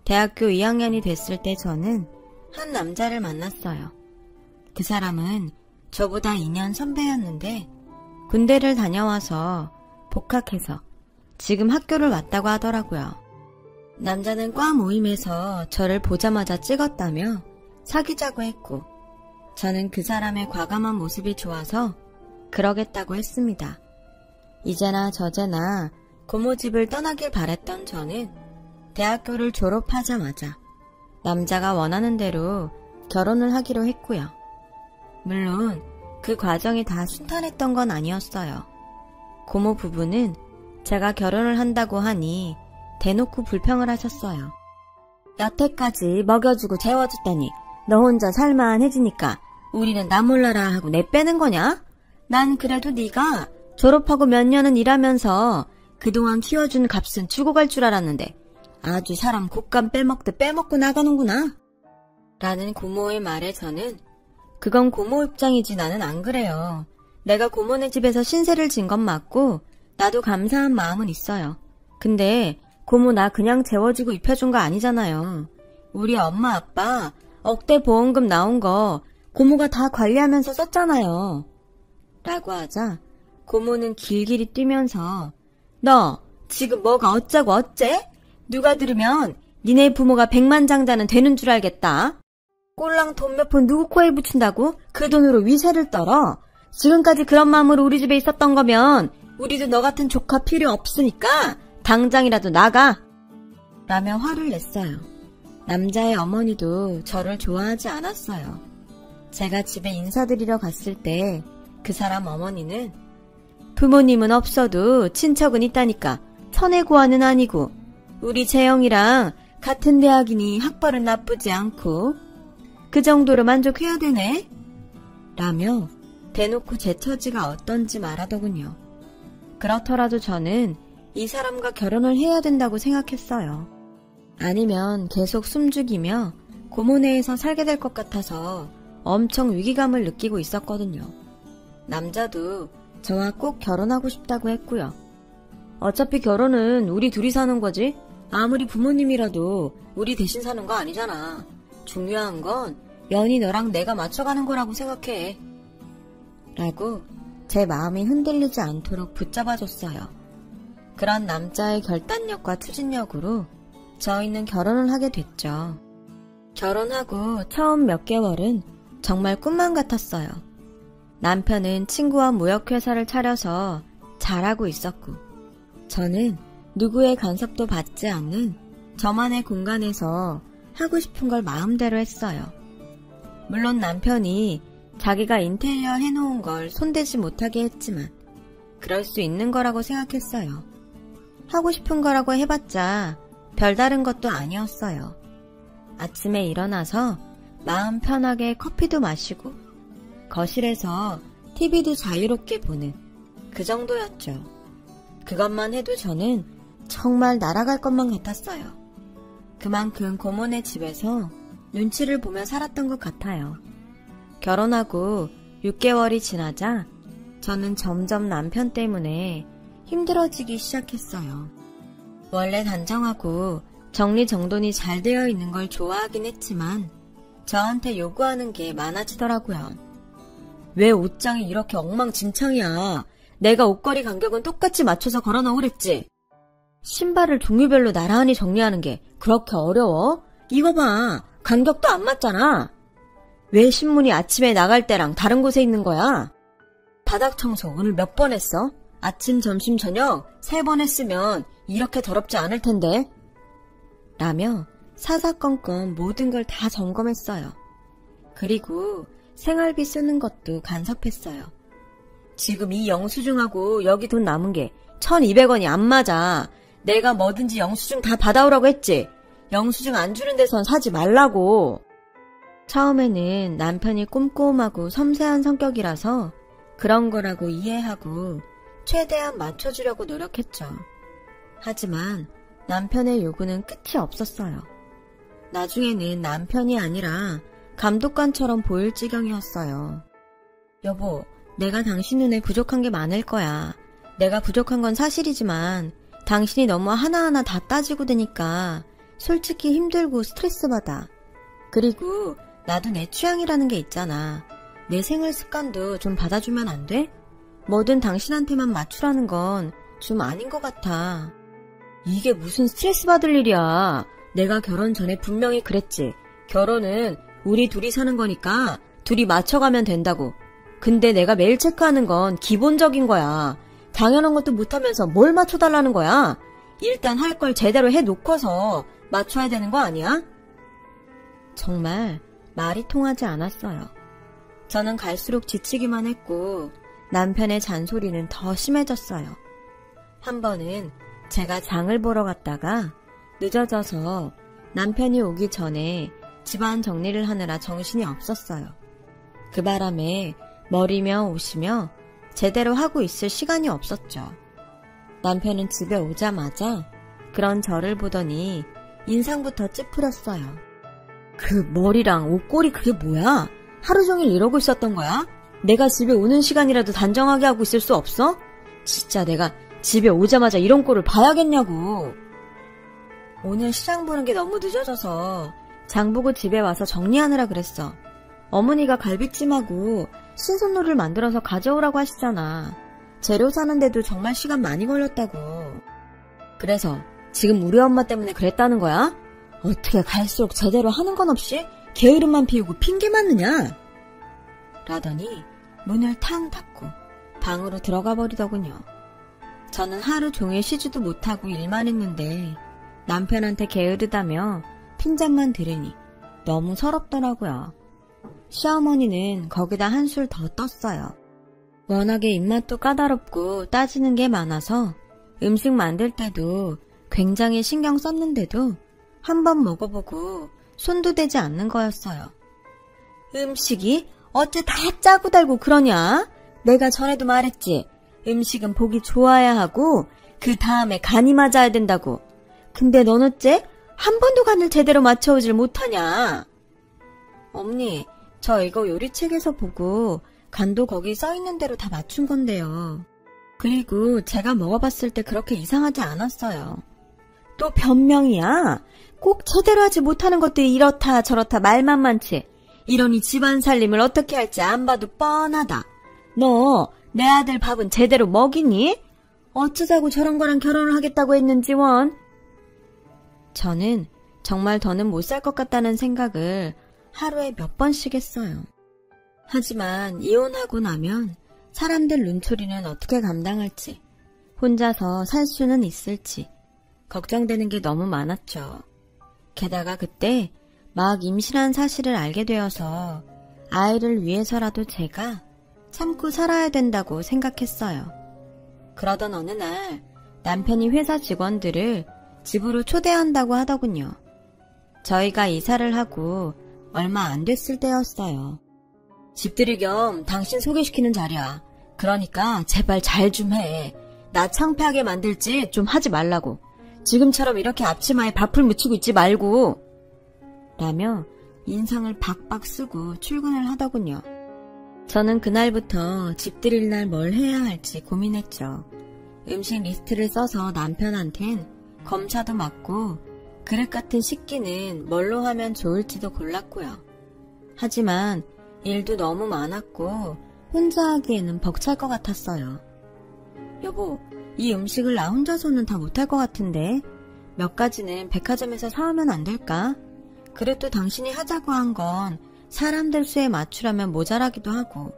대학교 2학년이 됐을 때 저는 한 남자를 만났어요. 그 사람은 저보다 2년 선배였는데 군대를 다녀와서 복학해서 지금 학교를 왔다고 하더라고요. 남자는 과 모임에서 저를 보자마자 찍었다며 사귀자고 했고 저는 그 사람의 과감한 모습이 좋아서 그러겠다고 했습니다. 이제나 저제나 고모 집을 떠나길 바랬던 저는 대학교를 졸업하자마자 남자가 원하는 대로 결혼을 하기로 했고요. 물론 그 과정이 다 순탄했던 건 아니었어요. 고모 부부는 제가 결혼을 한다고 하니 대놓고 불평을 하셨어요. 여태까지 먹여주고 재워줬더니 너 혼자 살만해지니까 우리는 나 몰라라 하고 내빼는 거냐? 난 그래도 네가 졸업하고 몇 년은 일하면서 그동안 키워준 값은 주고 갈 줄 알았는데 아주 사람 곶감 빼먹듯 빼먹고 나가는구나. 라는 고모의 말에 저는 그건 고모 입장이지 나는 안 그래요. 내가 고모네 집에서 신세를 진 건 맞고 나도 감사한 마음은 있어요. 근데 고모 나 그냥 재워주고 입혀준 거 아니잖아요. 우리 엄마 아빠 억대 보험금 나온 거 고모가 다 관리하면서 썼잖아요. 라고 하자 고모는 길길이 뛰면서 너 지금 뭐가 어쩌고 어째? 누가 들으면 니네 부모가 백만장자는 되는 줄 알겠다. 꼴랑 돈 몇 푼 누구 코에 붙인다고 그 돈으로 위세를 떨어? 지금까지 그런 마음으로 우리 집에 있었던 거면 우리도 너 같은 조카 필요 없으니까 당장이라도 나가! 라며 화를 냈어요. 남자의 어머니도 저를 좋아하지 않았어요. 제가 집에 인사드리러 갔을 때 그 사람 어머니는 부모님은 없어도 친척은 있다니까 천혜고아는 아니고 우리 재영이랑 같은 대학이니 학벌은 나쁘지 않고 그 정도로 만족해야 되네? 라며 대놓고 제 처지가 어떤지 말하더군요. 그렇더라도 저는 이 사람과 결혼을 해야 된다고 생각했어요. 아니면 계속 숨죽이며 고모네에서 살게 될 것 같아서 엄청 위기감을 느끼고 있었거든요. 남자도 저와 꼭 결혼하고 싶다고 했고요. 어차피 결혼은 우리 둘이 사는 거지 아무리 부모님이라도 우리 대신 사는 거 아니잖아. 중요한 건 연이 너랑 내가 맞춰가는 거라고 생각해. 라고 제 마음이 흔들리지 않도록 붙잡아줬어요. 그런 남자의 결단력과 추진력으로 저희는 결혼을 하게 됐죠. 결혼하고 처음 몇 개월은 정말 꿈만 같았어요. 남편은 친구와 무역회사를 차려서 잘하고 있었고 저는 누구의 간섭도 받지 않는 저만의 공간에서 하고 싶은 걸 마음대로 했어요. 물론 남편이 자기가 인테리어 해놓은 걸 손대지 못하게 했지만 그럴 수 있는 거라고 생각했어요. 하고 싶은 거라고 해봤자 별다른 것도 아니었어요. 아침에 일어나서 마음 편하게 커피도 마시고 거실에서 TV도 자유롭게 보는 그 정도였죠. 그것만 해도 저는 정말 날아갈 것만 같았어요. 그만큼 고모네 집에서 눈치를 보며 살았던 것 같아요. 결혼하고 6개월이 지나자 저는 점점 남편 때문에 힘들어지기 시작했어요. 원래 단정하고 정리정돈이 잘 되어 있는 걸 좋아하긴 했지만 저한테 요구하는 게 많아지더라고요. 왜 옷장이 이렇게 엉망진창이야? 내가 옷걸이 간격은 똑같이 맞춰서 걸어놓으랬지. 신발을 종류별로 나란히 정리하는 게 그렇게 어려워? 이거 봐, 간격도 안 맞잖아. 왜 신문이 아침에 나갈 때랑 다른 곳에 있는 거야? 바닥 청소 오늘 몇 번 했어? 아침, 점심, 저녁 3번 했으면 이렇게 더럽지 않을 텐데. 라며 사사건건 모든 걸 다 점검했어요. 그리고 생활비 쓰는 것도 간섭했어요. 지금 이 영수증하고 여기 돈 남은 게 1,200원이 안 맞아. 내가 뭐든지 영수증 다 받아오라고 했지. 영수증 안 주는 데선 사지 말라고. 처음에는 남편이 꼼꼼하고 섬세한 성격이라서 그런 거라고 이해하고 최대한 맞춰주려고 노력했죠. 하지만 남편의 요구는 끝이 없었어요. 나중에는 남편이 아니라 감독관처럼 보일 지경이었어요. 여보, 내가 당신 눈에 부족한 게 많을 거야. 내가 부족한 건 사실이지만 당신이 너무 하나하나 다 따지고 드니까 솔직히 힘들고 스트레스 받아. 그리고 나도 내 취향이라는 게 있잖아. 내 생활 습관도 좀 받아주면 안 돼? 뭐든 당신한테만 맞추라는 건 좀 아닌 것 같아. 이게 무슨 스트레스 받을 일이야. 내가 결혼 전에 분명히 그랬지. 결혼은 우리 둘이 사는 거니까 둘이 맞춰가면 된다고. 근데 내가 매일 체크하는 건 기본적인 거야. 당연한 것도 못하면서 뭘 맞춰달라는 거야. 일단 할 걸 제대로 해놓고서 맞춰야 되는 거 아니야? 정말 말이 통하지 않았어요. 저는 갈수록 지치기만 했고 남편의 잔소리는 더 심해졌어요. 한 번은 제가 장을 보러 갔다가 늦어져서 남편이 오기 전에 집안 정리를 하느라 정신이 없었어요. 그 바람에 머리며 옷이며 제대로 하고 있을 시간이 없었죠. 남편은 집에 오자마자 그런 저를 보더니 인상부터 찌푸렸어요. 그 머리랑 옷걸이 그게 뭐야? 하루 종일 이러고 있었던 거야? 내가 집에 오는 시간이라도 단정하게 하고 있을 수 없어? 진짜 내가 집에 오자마자 이런 꼴을 봐야겠냐고. 오늘 시장 보는 게 너무 늦어져서 장 보고 집에 와서 정리하느라 그랬어. 어머니가 갈비찜하고 신선놀이를 만들어서 가져오라고 하시잖아. 재료 사는데도 정말 시간 많이 걸렸다고. 그래서 지금 우리 엄마 때문에 그랬다는 거야? 어떻게 갈수록 제대로 하는 건 없이 게으름만 피우고 핑계 맞느냐? 라더니 문을 탕 닫고 방으로 들어가 버리더군요. 저는 하루 종일 쉬지도 못하고 일만 했는데 남편한테 게으르다며 핀잔만 들으니 너무 서럽더라고요. 시어머니는 거기다 한술 더 떴어요. 워낙에 입맛도 까다롭고 따지는 게 많아서 음식 만들 때도 굉장히 신경 썼는데도 한 번 먹어보고 손도 대지 않는 거였어요. 음식이 어째 다 짜고 달고 그러냐? 내가 전에도 말했지. 음식은 보기 좋아야 하고 그 다음에 간이 맞아야 된다고. 근데 넌 어째 한 번도 간을 제대로 맞춰오질 못하냐? 어머니, 저 이거 요리책에서 보고 간도 거기 써있는 대로 다 맞춘 건데요. 그리고 제가 먹어봤을 때 그렇게 이상하지 않았어요. 또 변명이야? 꼭 제대로 하지 못하는 것들이 이렇다 저렇다 말만 많지. 이러니 집안 살림을 어떻게 할지 안 봐도 뻔하다. 너 내 아들 밥은 제대로 먹이니? 어쩌자고 저런 거랑 결혼을 하겠다고 했는지 원. 저는 정말 더는 못 살 것 같다는 생각을 하루에 몇 번씩 했어요. 하지만 이혼하고 나면 사람들 눈초리는 어떻게 감당할지, 혼자서 살 수는 있을지 걱정되는 게 너무 많았죠. 게다가 그때 막 임신한 사실을 알게 되어서 아이를 위해서라도 제가 참고 살아야 된다고 생각했어요. 그러던 어느 날 남편이 회사 직원들을 집으로 초대한다고 하더군요. 저희가 이사를 하고 얼마 안 됐을 때였어요. 집들이 겸 당신 소개시키는 자리야. 그러니까 제발 잘 좀 해. 나 창피하게 만들지 좀 하지 말라고. 지금처럼 이렇게 앞치마에 밥풀 묻히고 있지 말고. 라며 인상을 박박 쓰고 출근을 하더군요. 저는 그날부터 집들일 날 뭘 해야 할지 고민했죠. 음식 리스트를 써서 남편한텐 검사도 맡고 그릇 같은 식기는 뭘로 하면 좋을지도 골랐고요. 하지만 일도 너무 많았고 혼자 하기에는 벅찰 것 같았어요. 여보, 이 음식을 나 혼자서는 다 못할 것 같은데 몇 가지는 백화점에서 사오면 안 될까? 그래도 당신이 하자고 한 건 사람들 수에 맞추려면 모자라기도 하고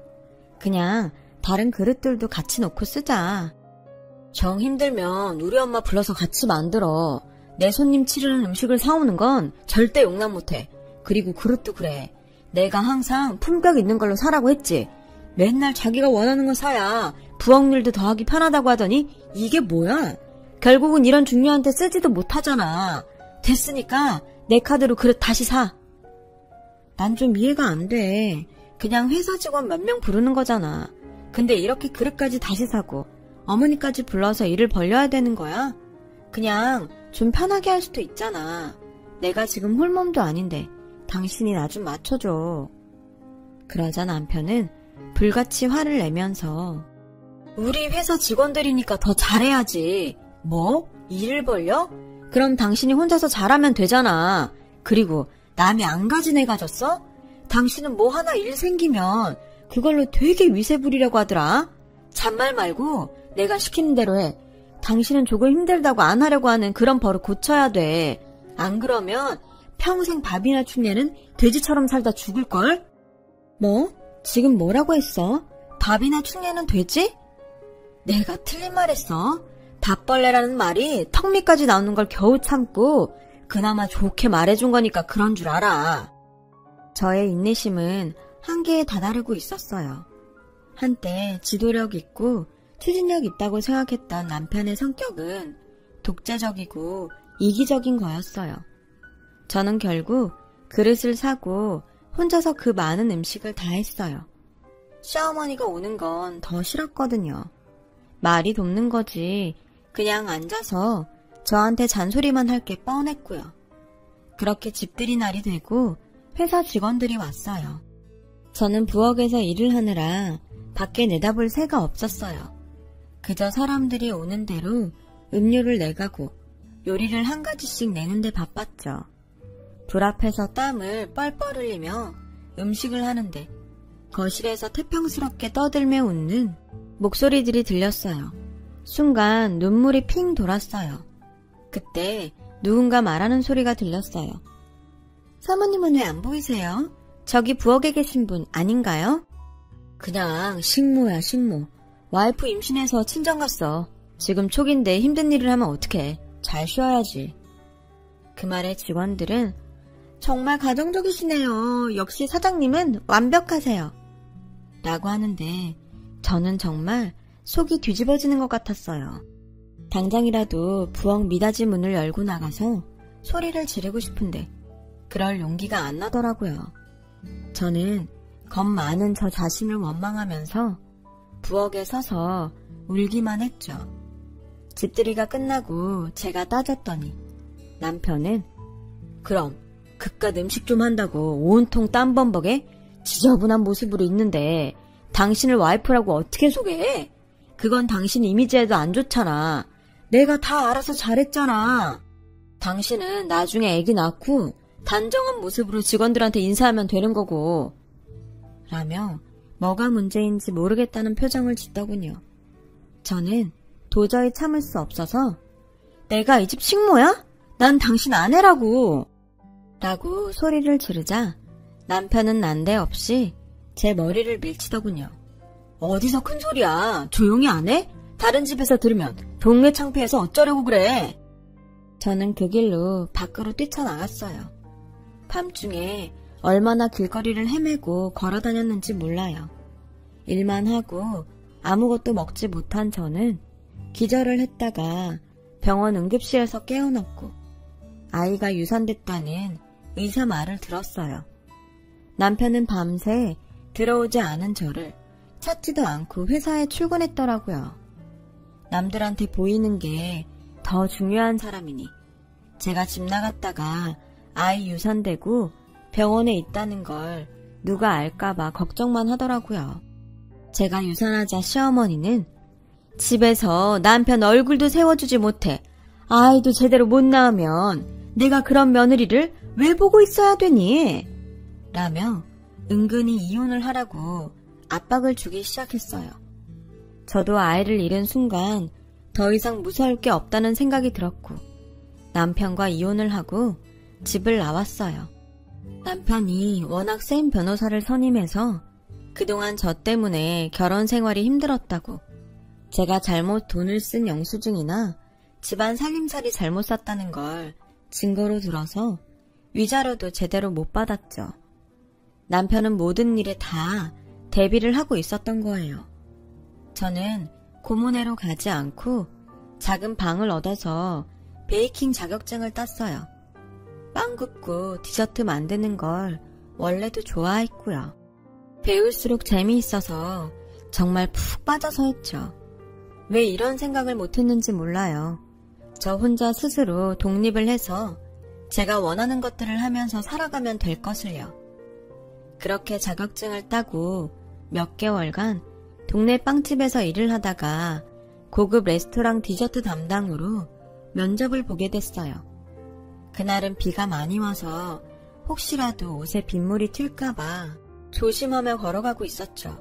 그냥 다른 그릇들도 같이 놓고 쓰자. 정 힘들면 우리 엄마 불러서 같이 만들어. 내 손님 치르는 음식을 사오는 건 절대 용납 못해. 그리고 그릇도 그래. 내가 항상 품격 있는 걸로 사라고 했지. 맨날 자기가 원하는 거 사야 부엌일도 더 하기 편하다고 하더니 이게 뭐야? 결국은 이런 중요한 데 쓰지도 못하잖아. 됐으니까 내 카드로 그릇 다시 사. 난 좀 이해가 안 돼. 그냥 회사 직원 몇 명 부르는 거잖아. 근데 이렇게 그릇까지 다시 사고 어머니까지 불러서 일을 벌려야 되는 거야? 그냥 좀 편하게 할 수도 있잖아. 내가 지금 홀몸도 아닌데 당신이 나 좀 맞춰줘. 그러자 남편은 불같이 화를 내면서 우리 회사 직원들이니까 더 잘해야지. 뭐? 일을 벌려? 그럼 당신이 혼자서 잘하면 되잖아. 그리고 남이 안 가진 애 가졌어? 당신은 뭐 하나 일 생기면 그걸로 되게 위세 부리려고 하더라. 잔말 말고 내가 시키는 대로 해. 당신은 조금 힘들다고 안 하려고 하는 그런 버릇 고쳐야 돼. 안 그러면 평생 밥이나 축내는 돼지처럼 살다 죽을걸? 뭐? 지금 뭐라고 했어? 밥이나 축내는 돼지? 내가 틀린 말 했어? 밥벌레라는 말이 턱 밑까지 나오는 걸 겨우 참고 그나마 좋게 말해준 거니까 그런 줄 알아. 저의 인내심은 한계에 다다르고 있었어요. 한때 지도력 있고 추진력 있다고 생각했던 남편의 성격은 독재적이고 이기적인 거였어요. 저는 결국 그릇을 사고 혼자서 그 많은 음식을 다 했어요. 시어머니가 오는 건 더 싫었거든요. 말이 돕는 거지 그냥 앉아서 저한테 잔소리만 할 게 뻔했고요. 그렇게 집들이 날이 되고 회사 직원들이 왔어요. 저는 부엌에서 일을 하느라 밖에 내다볼 새가 없었어요. 그저 사람들이 오는 대로 음료를 내가고 요리를 한 가지씩 내는데 바빴죠. 불 앞에서 땀을 뻘뻘 흘리며 음식을 하는데 거실에서 태평스럽게 떠들며 웃는 목소리들이 들렸어요. 순간 눈물이 핑 돌았어요. 그때 누군가 말하는 소리가 들렸어요. 사모님은 왜 안 보이세요? 저기 부엌에 계신 분 아닌가요? 그냥 식모야 식모. 와이프 임신해서 친정 갔어. 지금 초기인데 힘든 일을 하면 어떡해. 잘 쉬어야지. 그 말에 직원들은 정말 가정적이시네요. 역시 사장님은 완벽하세요. 라고 하는데 저는 정말 속이 뒤집어지는 것 같았어요. 당장이라도 부엌 미닫이 문을 열고 나가서 소리를 지르고 싶은데 그럴 용기가 안 나더라고요. 저는 겁 많은 저 자신을 원망하면서 부엌에 서서 울기만 했죠. 집들이가 끝나고 제가 따졌더니 남편은 그럼 그깟 음식 좀 한다고 온통 땀범벅에 지저분한 모습으로 있는데 당신을 와이프라고 어떻게 소개해? 그건 당신 이미지에도 안 좋잖아. 내가 다 알아서 잘했잖아. 당신은 나중에 애기 낳고 단정한 모습으로 직원들한테 인사하면 되는 거고. 라며 뭐가 문제인지 모르겠다는 표정을 짓더군요. 저는 도저히 참을 수 없어서 내가 이 집 식모야? 난 당신 아내라고. 라고 소리를 지르자 남편은 난데없이 제 머리를 밀치더군요. 어디서 큰 소리야. 조용히 안 해? 다른 집에서 들으면 동네 창피해서 어쩌려고 그래. 저는 그 길로 밖으로 뛰쳐나갔어요. 밤중에 얼마나 길거리를 헤매고 걸어다녔는지 몰라요. 일만 하고 아무것도 먹지 못한 저는 기절을 했다가 병원 응급실에서 깨어났고 아이가 유산됐다는 의사 말을 들었어요. 남편은 밤새 들어오지 않은 저를 찾지도 않고 회사에 출근했더라고요. 남들한테 보이는 게 더 중요한 사람이니 제가 집 나갔다가 아이 유산되고 병원에 있다는 걸 누가 알까봐 걱정만 하더라고요. 제가 유산하자 시어머니는 집에서 남편 얼굴도 세워주지 못해 아이도 제대로 못 낳으면 내가 그런 며느리를 왜 보고 있어야 되니? 라며 은근히 이혼을 하라고 압박을 주기 시작했어요. 저도 아이를 잃은 순간 더 이상 무서울 게 없다는 생각이 들었고 남편과 이혼을 하고 집을 나왔어요. 남편이 워낙 센 변호사를 선임해서 그동안 저 때문에 결혼 생활이 힘들었다고 제가 잘못 돈을 쓴 영수증이나 집안 살림살이 잘못 샀다는 걸 증거로 들어서 위자료도 제대로 못 받았죠. 남편은 모든 일에 다 대비를 하고 있었던 거예요. 저는 고모네로 가지 않고 작은 방을 얻어서 베이킹 자격증을 땄어요. 빵 굽고 디저트 만드는 걸 원래도 좋아했고요. 배울수록 재미있어서 정말 푹 빠져서 했죠. 왜 이런 생각을 못했는지 몰라요. 저 혼자 스스로 독립을 해서 제가 원하는 것들을 하면서 살아가면 될 것을요. 그렇게 자격증을 따고 몇 개월간 동네 빵집에서 일을 하다가 고급 레스토랑 디저트 담당으로 면접을 보게 됐어요. 그날은 비가 많이 와서 혹시라도 옷에 빗물이 튈까봐 조심하며 걸어가고 있었죠.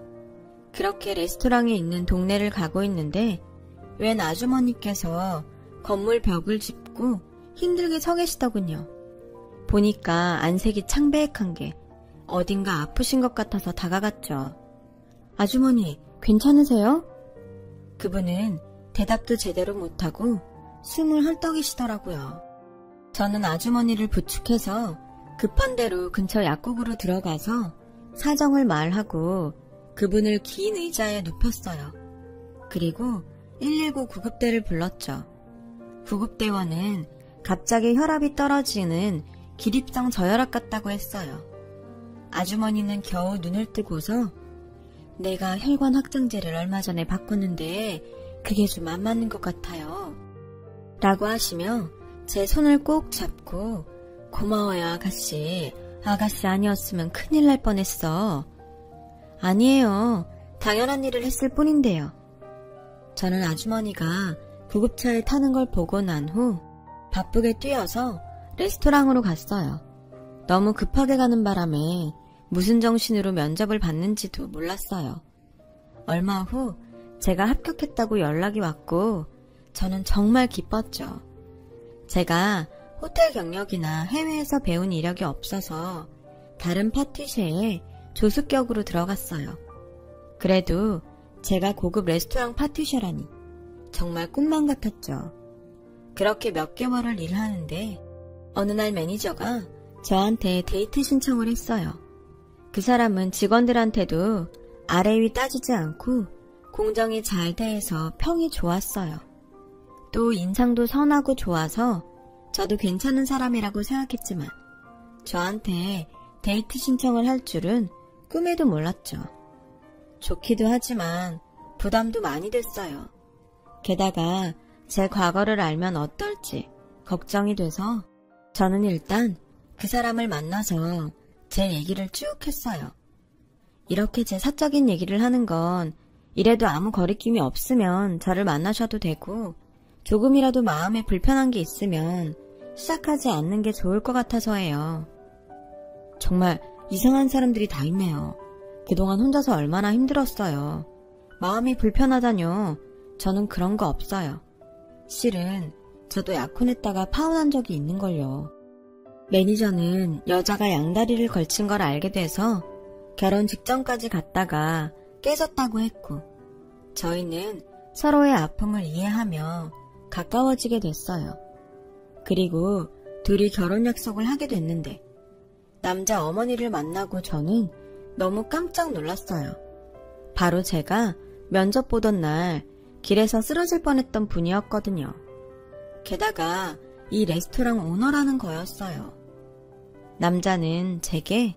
그렇게 레스토랑에 있는 동네를 가고 있는데 웬 아주머니께서 건물 벽을 짚고 힘들게 서 계시더군요. 보니까 안색이 창백한 게 어딘가 아프신 것 같아서 다가갔죠. 아주머니, 괜찮으세요? 그분은 대답도 제대로 못하고 숨을 헐떡이시더라고요. 저는 아주머니를 부축해서 급한 대로 근처 약국으로 들어가서 사정을 말하고 그분을 긴 의자에 눕혔어요. 그리고 119 구급대를 불렀죠. 구급대원은 갑자기 혈압이 떨어지는 기립성 저혈압 같다고 했어요. 아주머니는 겨우 눈을 뜨고서 내가 혈관 확장제를 얼마 전에 바꿨는데 그게 좀 안 맞는 것 같아요. 라고 하시며 제 손을 꼭 잡고 고마워요 아가씨. 아가씨 아니었으면 큰일 날 뻔했어. 아니에요. 당연한 일을 했을 뿐인데요. 저는 아주머니가 구급차에 타는 걸 보고 난 후 바쁘게 뛰어서 레스토랑으로 갔어요. 너무 급하게 가는 바람에 무슨 정신으로 면접을 받는지도 몰랐어요. 얼마 후 제가 합격했다고 연락이 왔고 저는 정말 기뻤죠. 제가 호텔 경력이나 해외에서 배운 이력이 없어서 다른 파티쉐에 조수격으로 들어갔어요. 그래도 제가 고급 레스토랑 파티쉐라니 정말 꿈만 같았죠. 그렇게 몇 개월을 일하는데 어느 날 매니저가 저한테 데이트 신청을 했어요. 그 사람은 직원들한테도 아래 위 따지지 않고 공정이 잘 대해서 평이 좋았어요. 또 인상도 선하고 좋아서 저도 괜찮은 사람이라고 생각했지만 저한테 데이트 신청을 할 줄은 꿈에도 몰랐죠. 좋기도 하지만 부담도 많이 됐어요. 게다가 제 과거를 알면 어떨지 걱정이 돼서 저는 일단 그 사람을 만나서 제 얘기를 쭉 했어요. 이렇게 제 사적인 얘기를 하는 건 이래도 아무 거리낌이 없으면 저를 만나셔도 되고 조금이라도 마음에 불편한 게 있으면 시작하지 않는 게 좋을 것 같아서예요. 정말 이상한 사람들이 다 있네요. 그동안 혼자서 얼마나 힘들었어요. 마음이 불편하다뇨. 저는 그런 거 없어요. 실은 저도 약혼했다가 파혼한 적이 있는걸요. 매니저는 여자가 양다리를 걸친 걸 알게 돼서 결혼 직전까지 갔다가 깨졌다고 했고 저희는 서로의 아픔을 이해하며 가까워지게 됐어요. 그리고 둘이 결혼 약속을 하게 됐는데 남자 어머니를 만나고 저는 너무 깜짝 놀랐어요. 바로 제가 면접 보던 날 길에서 쓰러질 뻔했던 분이었거든요. 게다가 이 레스토랑 오너라는 거였어요. 남자는 제게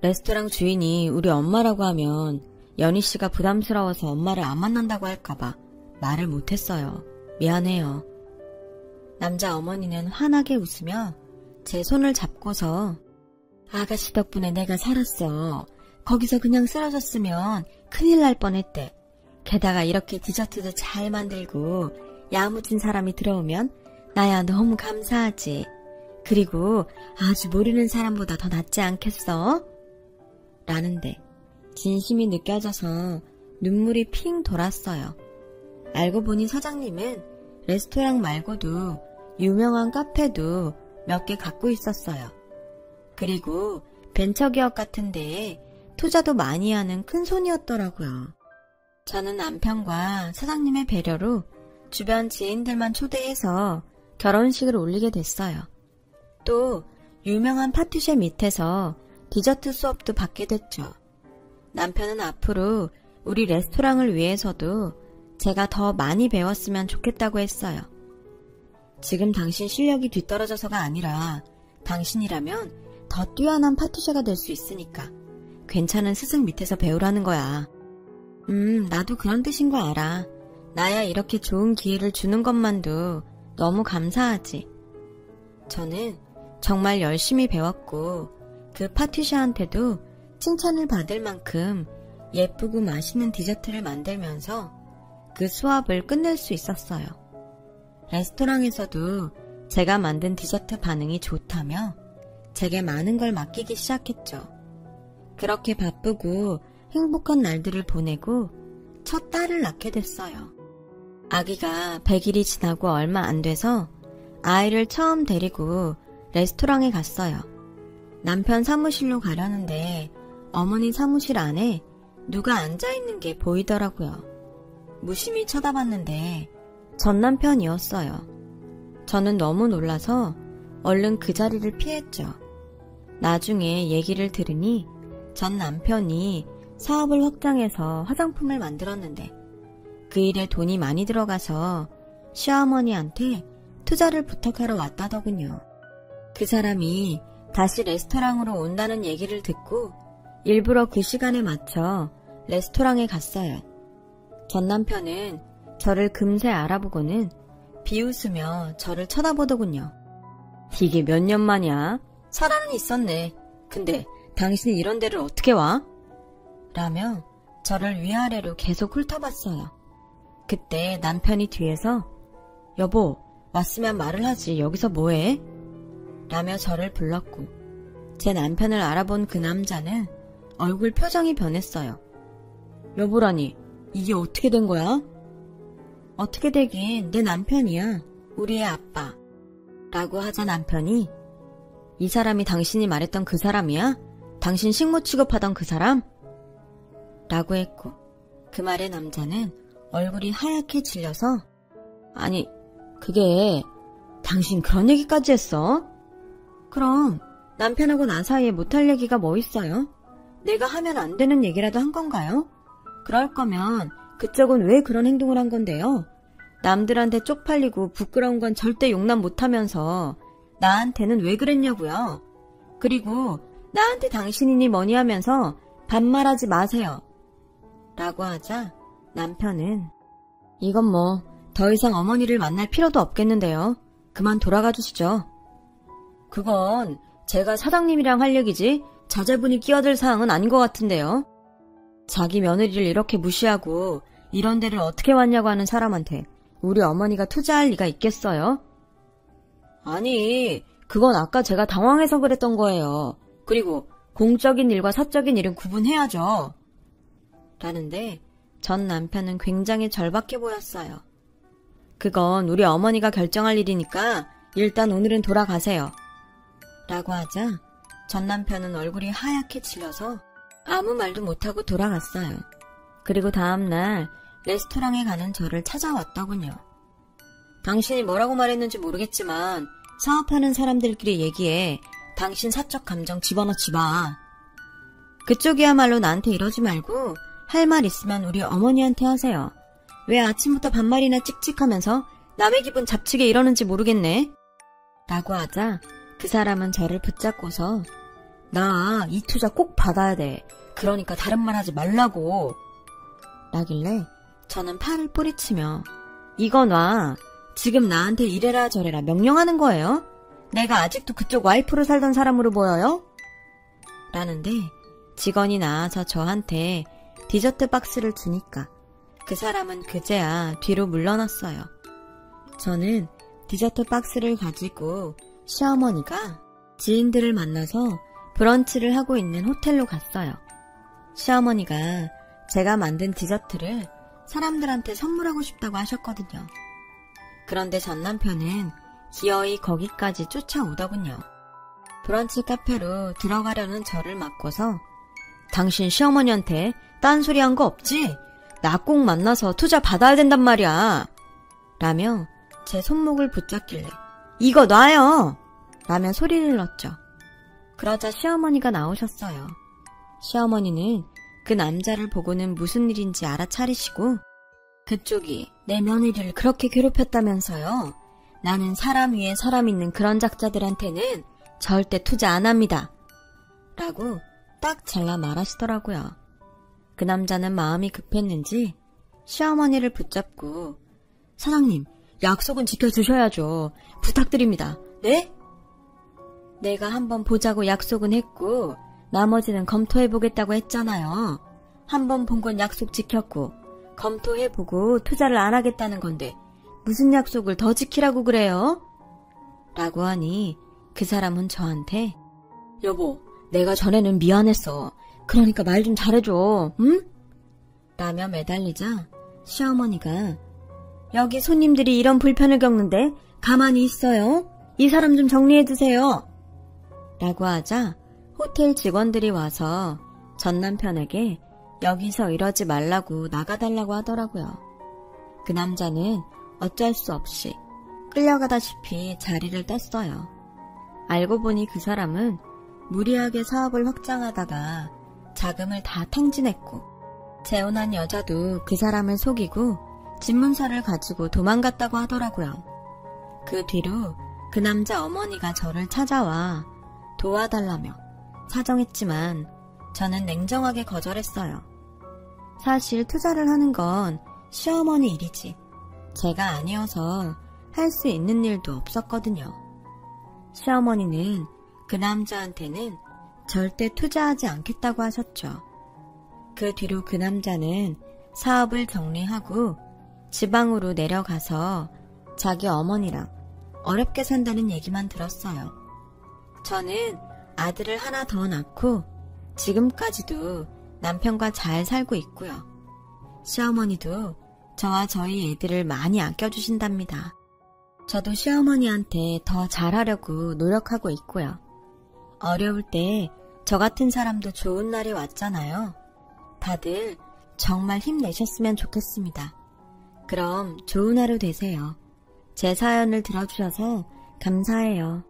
레스토랑 주인이 우리 엄마라고 하면 연희 씨가 부담스러워서 엄마를 안 만난다고 할까봐 말을 못했어요. 미안해요. 남자 어머니는 환하게 웃으며 제 손을 잡고서 아가씨 덕분에 내가 살았어. 거기서 그냥 쓰러졌으면 큰일 날 뻔했대. 게다가 이렇게 디저트도 잘 만들고 야무진 사람이 들어오면 나야 너무 감사하지. 그리고 아주 모르는 사람보다 더 낫지 않겠어? 라는데 진심이 느껴져서 눈물이 핑 돌았어요. 알고 보니 사장님은 레스토랑 말고도 유명한 카페도 몇 개 갖고 있었어요. 그리고 벤처기업 같은 데에 투자도 많이 하는 큰손이었더라고요. 저는 남편과 사장님의 배려로 주변 지인들만 초대해서 결혼식을 올리게 됐어요. 또 유명한 파티쉐 밑에서 디저트 수업도 받게 됐죠. 남편은 앞으로 우리 레스토랑을 위해서도 제가 더 많이 배웠으면 좋겠다고 했어요. 지금 당신 실력이 뒤떨어져서가 아니라 당신이라면 더 뛰어난 파티쉐가 될 수 있으니까 괜찮은 스승 밑에서 배우라는 거야. 나도 그런 뜻인 거 알아. 나야 이렇게 좋은 기회를 주는 것만도 너무 감사하지. 저는 정말 열심히 배웠고 그 파티쉐한테도 칭찬을 받을 만큼 예쁘고 맛있는 디저트를 만들면서 그 수업을 끝낼 수 있었어요. 레스토랑에서도 제가 만든 디저트 반응이 좋다며 제게 많은 걸 맡기기 시작했죠. 그렇게 바쁘고 행복한 날들을 보내고 첫 딸을 낳게 됐어요. 아기가 100일이 지나고 얼마 안 돼서 아이를 처음 데리고 레스토랑에 갔어요. 남편 사무실로 가려는데 어머니 사무실 안에 누가 앉아있는 게 보이더라고요. 무심히 쳐다봤는데 전 남편이었어요. 저는 너무 놀라서 얼른 그 자리를 피했죠. 나중에 얘기를 들으니 전 남편이 사업을 확장해서 화장품을 만들었는데 그 일에 돈이 많이 들어가서 시어머니한테 투자를 부탁하러 왔다더군요. 그 사람이 다시 레스토랑으로 온다는 얘기를 듣고 일부러 그 시간에 맞춰 레스토랑에 갔어요. 전 남편은 저를 금세 알아보고는 비웃으며 저를 쳐다보더군요. 이게 몇 년 만이야? 살아는 있었네. 근데 당신이 이런 데를 어떻게 와? 라며 저를 위아래로 계속 훑어봤어요. 그때 남편이 뒤에서 여보, 왔으면 말을 하지. 여기서 뭐해? 라며 저를 불렀고 제 남편을 알아본 그 남자는 얼굴 표정이 변했어요. 여보라니, 이게 어떻게 된 거야? 어떻게 되긴 내 남편이야. 우리의 아빠. 라고 하자 남편이 이 사람이 당신이 말했던 그 사람이야? 당신 식모 취급하던 그 사람? 라고 했고 그 말에 남자는 얼굴이 하얗게 질려서 아니, 그게 당신 그런 얘기까지 했어? 그럼 남편하고 나 사이에 못할 얘기가 뭐 있어요? 내가 하면 안 되는 얘기라도 한 건가요? 그럴 거면 그쪽은 왜 그런 행동을 한 건데요? 남들한테 쪽팔리고 부끄러운 건 절대 용납 못하면서 나한테는 왜 그랬냐고요? 그리고 나한테 당신이니 뭐니 하면서 반말하지 마세요. 라고 하자 남편은 이건 뭐 더 이상 어머니를 만날 필요도 없겠는데요. 그만 돌아가 주시죠. 그건 제가 사장님이랑 할 얘기지 자제분이 끼어들 사항은 아닌 것 같은데요. 자기 며느리를 이렇게 무시하고 이런 데를 어떻게 왔냐고 하는 사람한테 우리 어머니가 투자할 리가 있겠어요? 아니, 그건 아까 제가 당황해서 그랬던 거예요. 그리고 공적인 일과 사적인 일은 구분해야죠. 라는데 전 남편은 굉장히 절박해 보였어요. 그건 우리 어머니가 결정할 일이니까 일단 오늘은 돌아가세요. 라고 하자 전 남편은 얼굴이 하얗게 질려서 아무 말도 못하고 돌아갔어요. 그리고 다음날 레스토랑에 가는 저를 찾아왔더군요. 당신이 뭐라고 말했는지 모르겠지만 사업하는 사람들끼리 얘기해. 당신 사적 감정 집어넣지 마. 그쪽이야말로 나한테 이러지 말고 할 말 있으면 우리 어머니한테 하세요. 왜 아침부터 반말이나 찍찍하면서 남의 기분 잡치게 이러는지 모르겠네. 라고 하자 그 사람은 저를 붙잡고서 나 이 투자 꼭 받아야 돼. 그러니까 다른 말 하지 말라고. 라길래 저는 팔을 뿌리치며 이거 놔. 지금 나한테 이래라 저래라 명령하는 거예요? 내가 아직도 그쪽 와이프로 살던 사람으로 보여요? 라는데 직원이 나와서 저한테 디저트 박스를 주니까 그 사람은 그제야 뒤로 물러났어요. 저는 디저트 박스를 가지고 시어머니가 지인들을 만나서 브런치를 하고 있는 호텔로 갔어요. 시어머니가 제가 만든 디저트를 사람들한테 선물하고 싶다고 하셨거든요. 그런데 전 남편은 기어이 거기까지 쫓아오더군요. 브런치 카페로 들어가려는 저를 막고서 당신 시어머니한테 딴소리 한 거 없지? 나 꼭 만나서 투자 받아야 된단 말이야. 라며 제 손목을 붙잡길래 이거 놔요! 라며 소리를 넣었죠. 그러자 시어머니가 나오셨어요. 시어머니는 그 남자를 보고는 무슨 일인지 알아차리시고 그쪽이 내 며느리를 그렇게 괴롭혔다면서요. 나는 사람 위에 사람 있는 그런 작자들한테는 절대 투자 안 합니다. 라고 딱 잘라 말하시더라고요. 그 남자는 마음이 급했는지 시어머니를 붙잡고 사장님, 약속은 지켜주셔야죠. 부탁드립니다. 네? 내가 한번 보자고 약속은 했고 나머지는 검토해보겠다고 했잖아요. 한번 본 건 약속 지켰고 검토해보고 투자를 안 하겠다는 건데 무슨 약속을 더 지키라고 그래요? 라고 하니 그 사람은 저한테 여보, 내가 전에는 미안했어. 그러니까 말 좀 잘해줘. 응? 라며 매달리자 시어머니가 여기 손님들이 이런 불편을 겪는데 가만히 있어요? 이 사람 좀 정리해주세요. 라고 하자 호텔 직원들이 와서 전 남편에게 여기서 이러지 말라고 나가달라고 하더라고요. 그 남자는 어쩔 수 없이 끌려가다시피 자리를 떴어요. 알고 보니 그 사람은 무리하게 사업을 확장하다가 자금을 다 탕진했고, 재혼한 여자도 그 사람을 속이고 집문서를 가지고 도망갔다고 하더라고요. 그 뒤로 그 남자 어머니가 저를 찾아와 도와달라며 사정했지만 저는 냉정하게 거절했어요. 사실 투자를 하는 건 시어머니 일이지 제가 아니어서 할 수 있는 일도 없었거든요. 시어머니는 그 남자한테는 절대 투자하지 않겠다고 하셨죠. 그 뒤로 그 남자는 사업을 정리하고 지방으로 내려가서 자기 어머니랑 어렵게 산다는 얘기만 들었어요. 저는 아들을 하나 더 낳고 지금까지도 남편과 잘 살고 있고요. 시어머니도 저와 저희 애들을 많이 아껴주신답니다. 저도 시어머니한테 더 잘하려고 노력하고 있고요. 어려울 때 저 같은 사람도 좋은 날이 왔잖아요. 다들 정말 힘내셨으면 좋겠습니다. 그럼 좋은 하루 되세요. 제 사연을 들어주셔서 감사해요.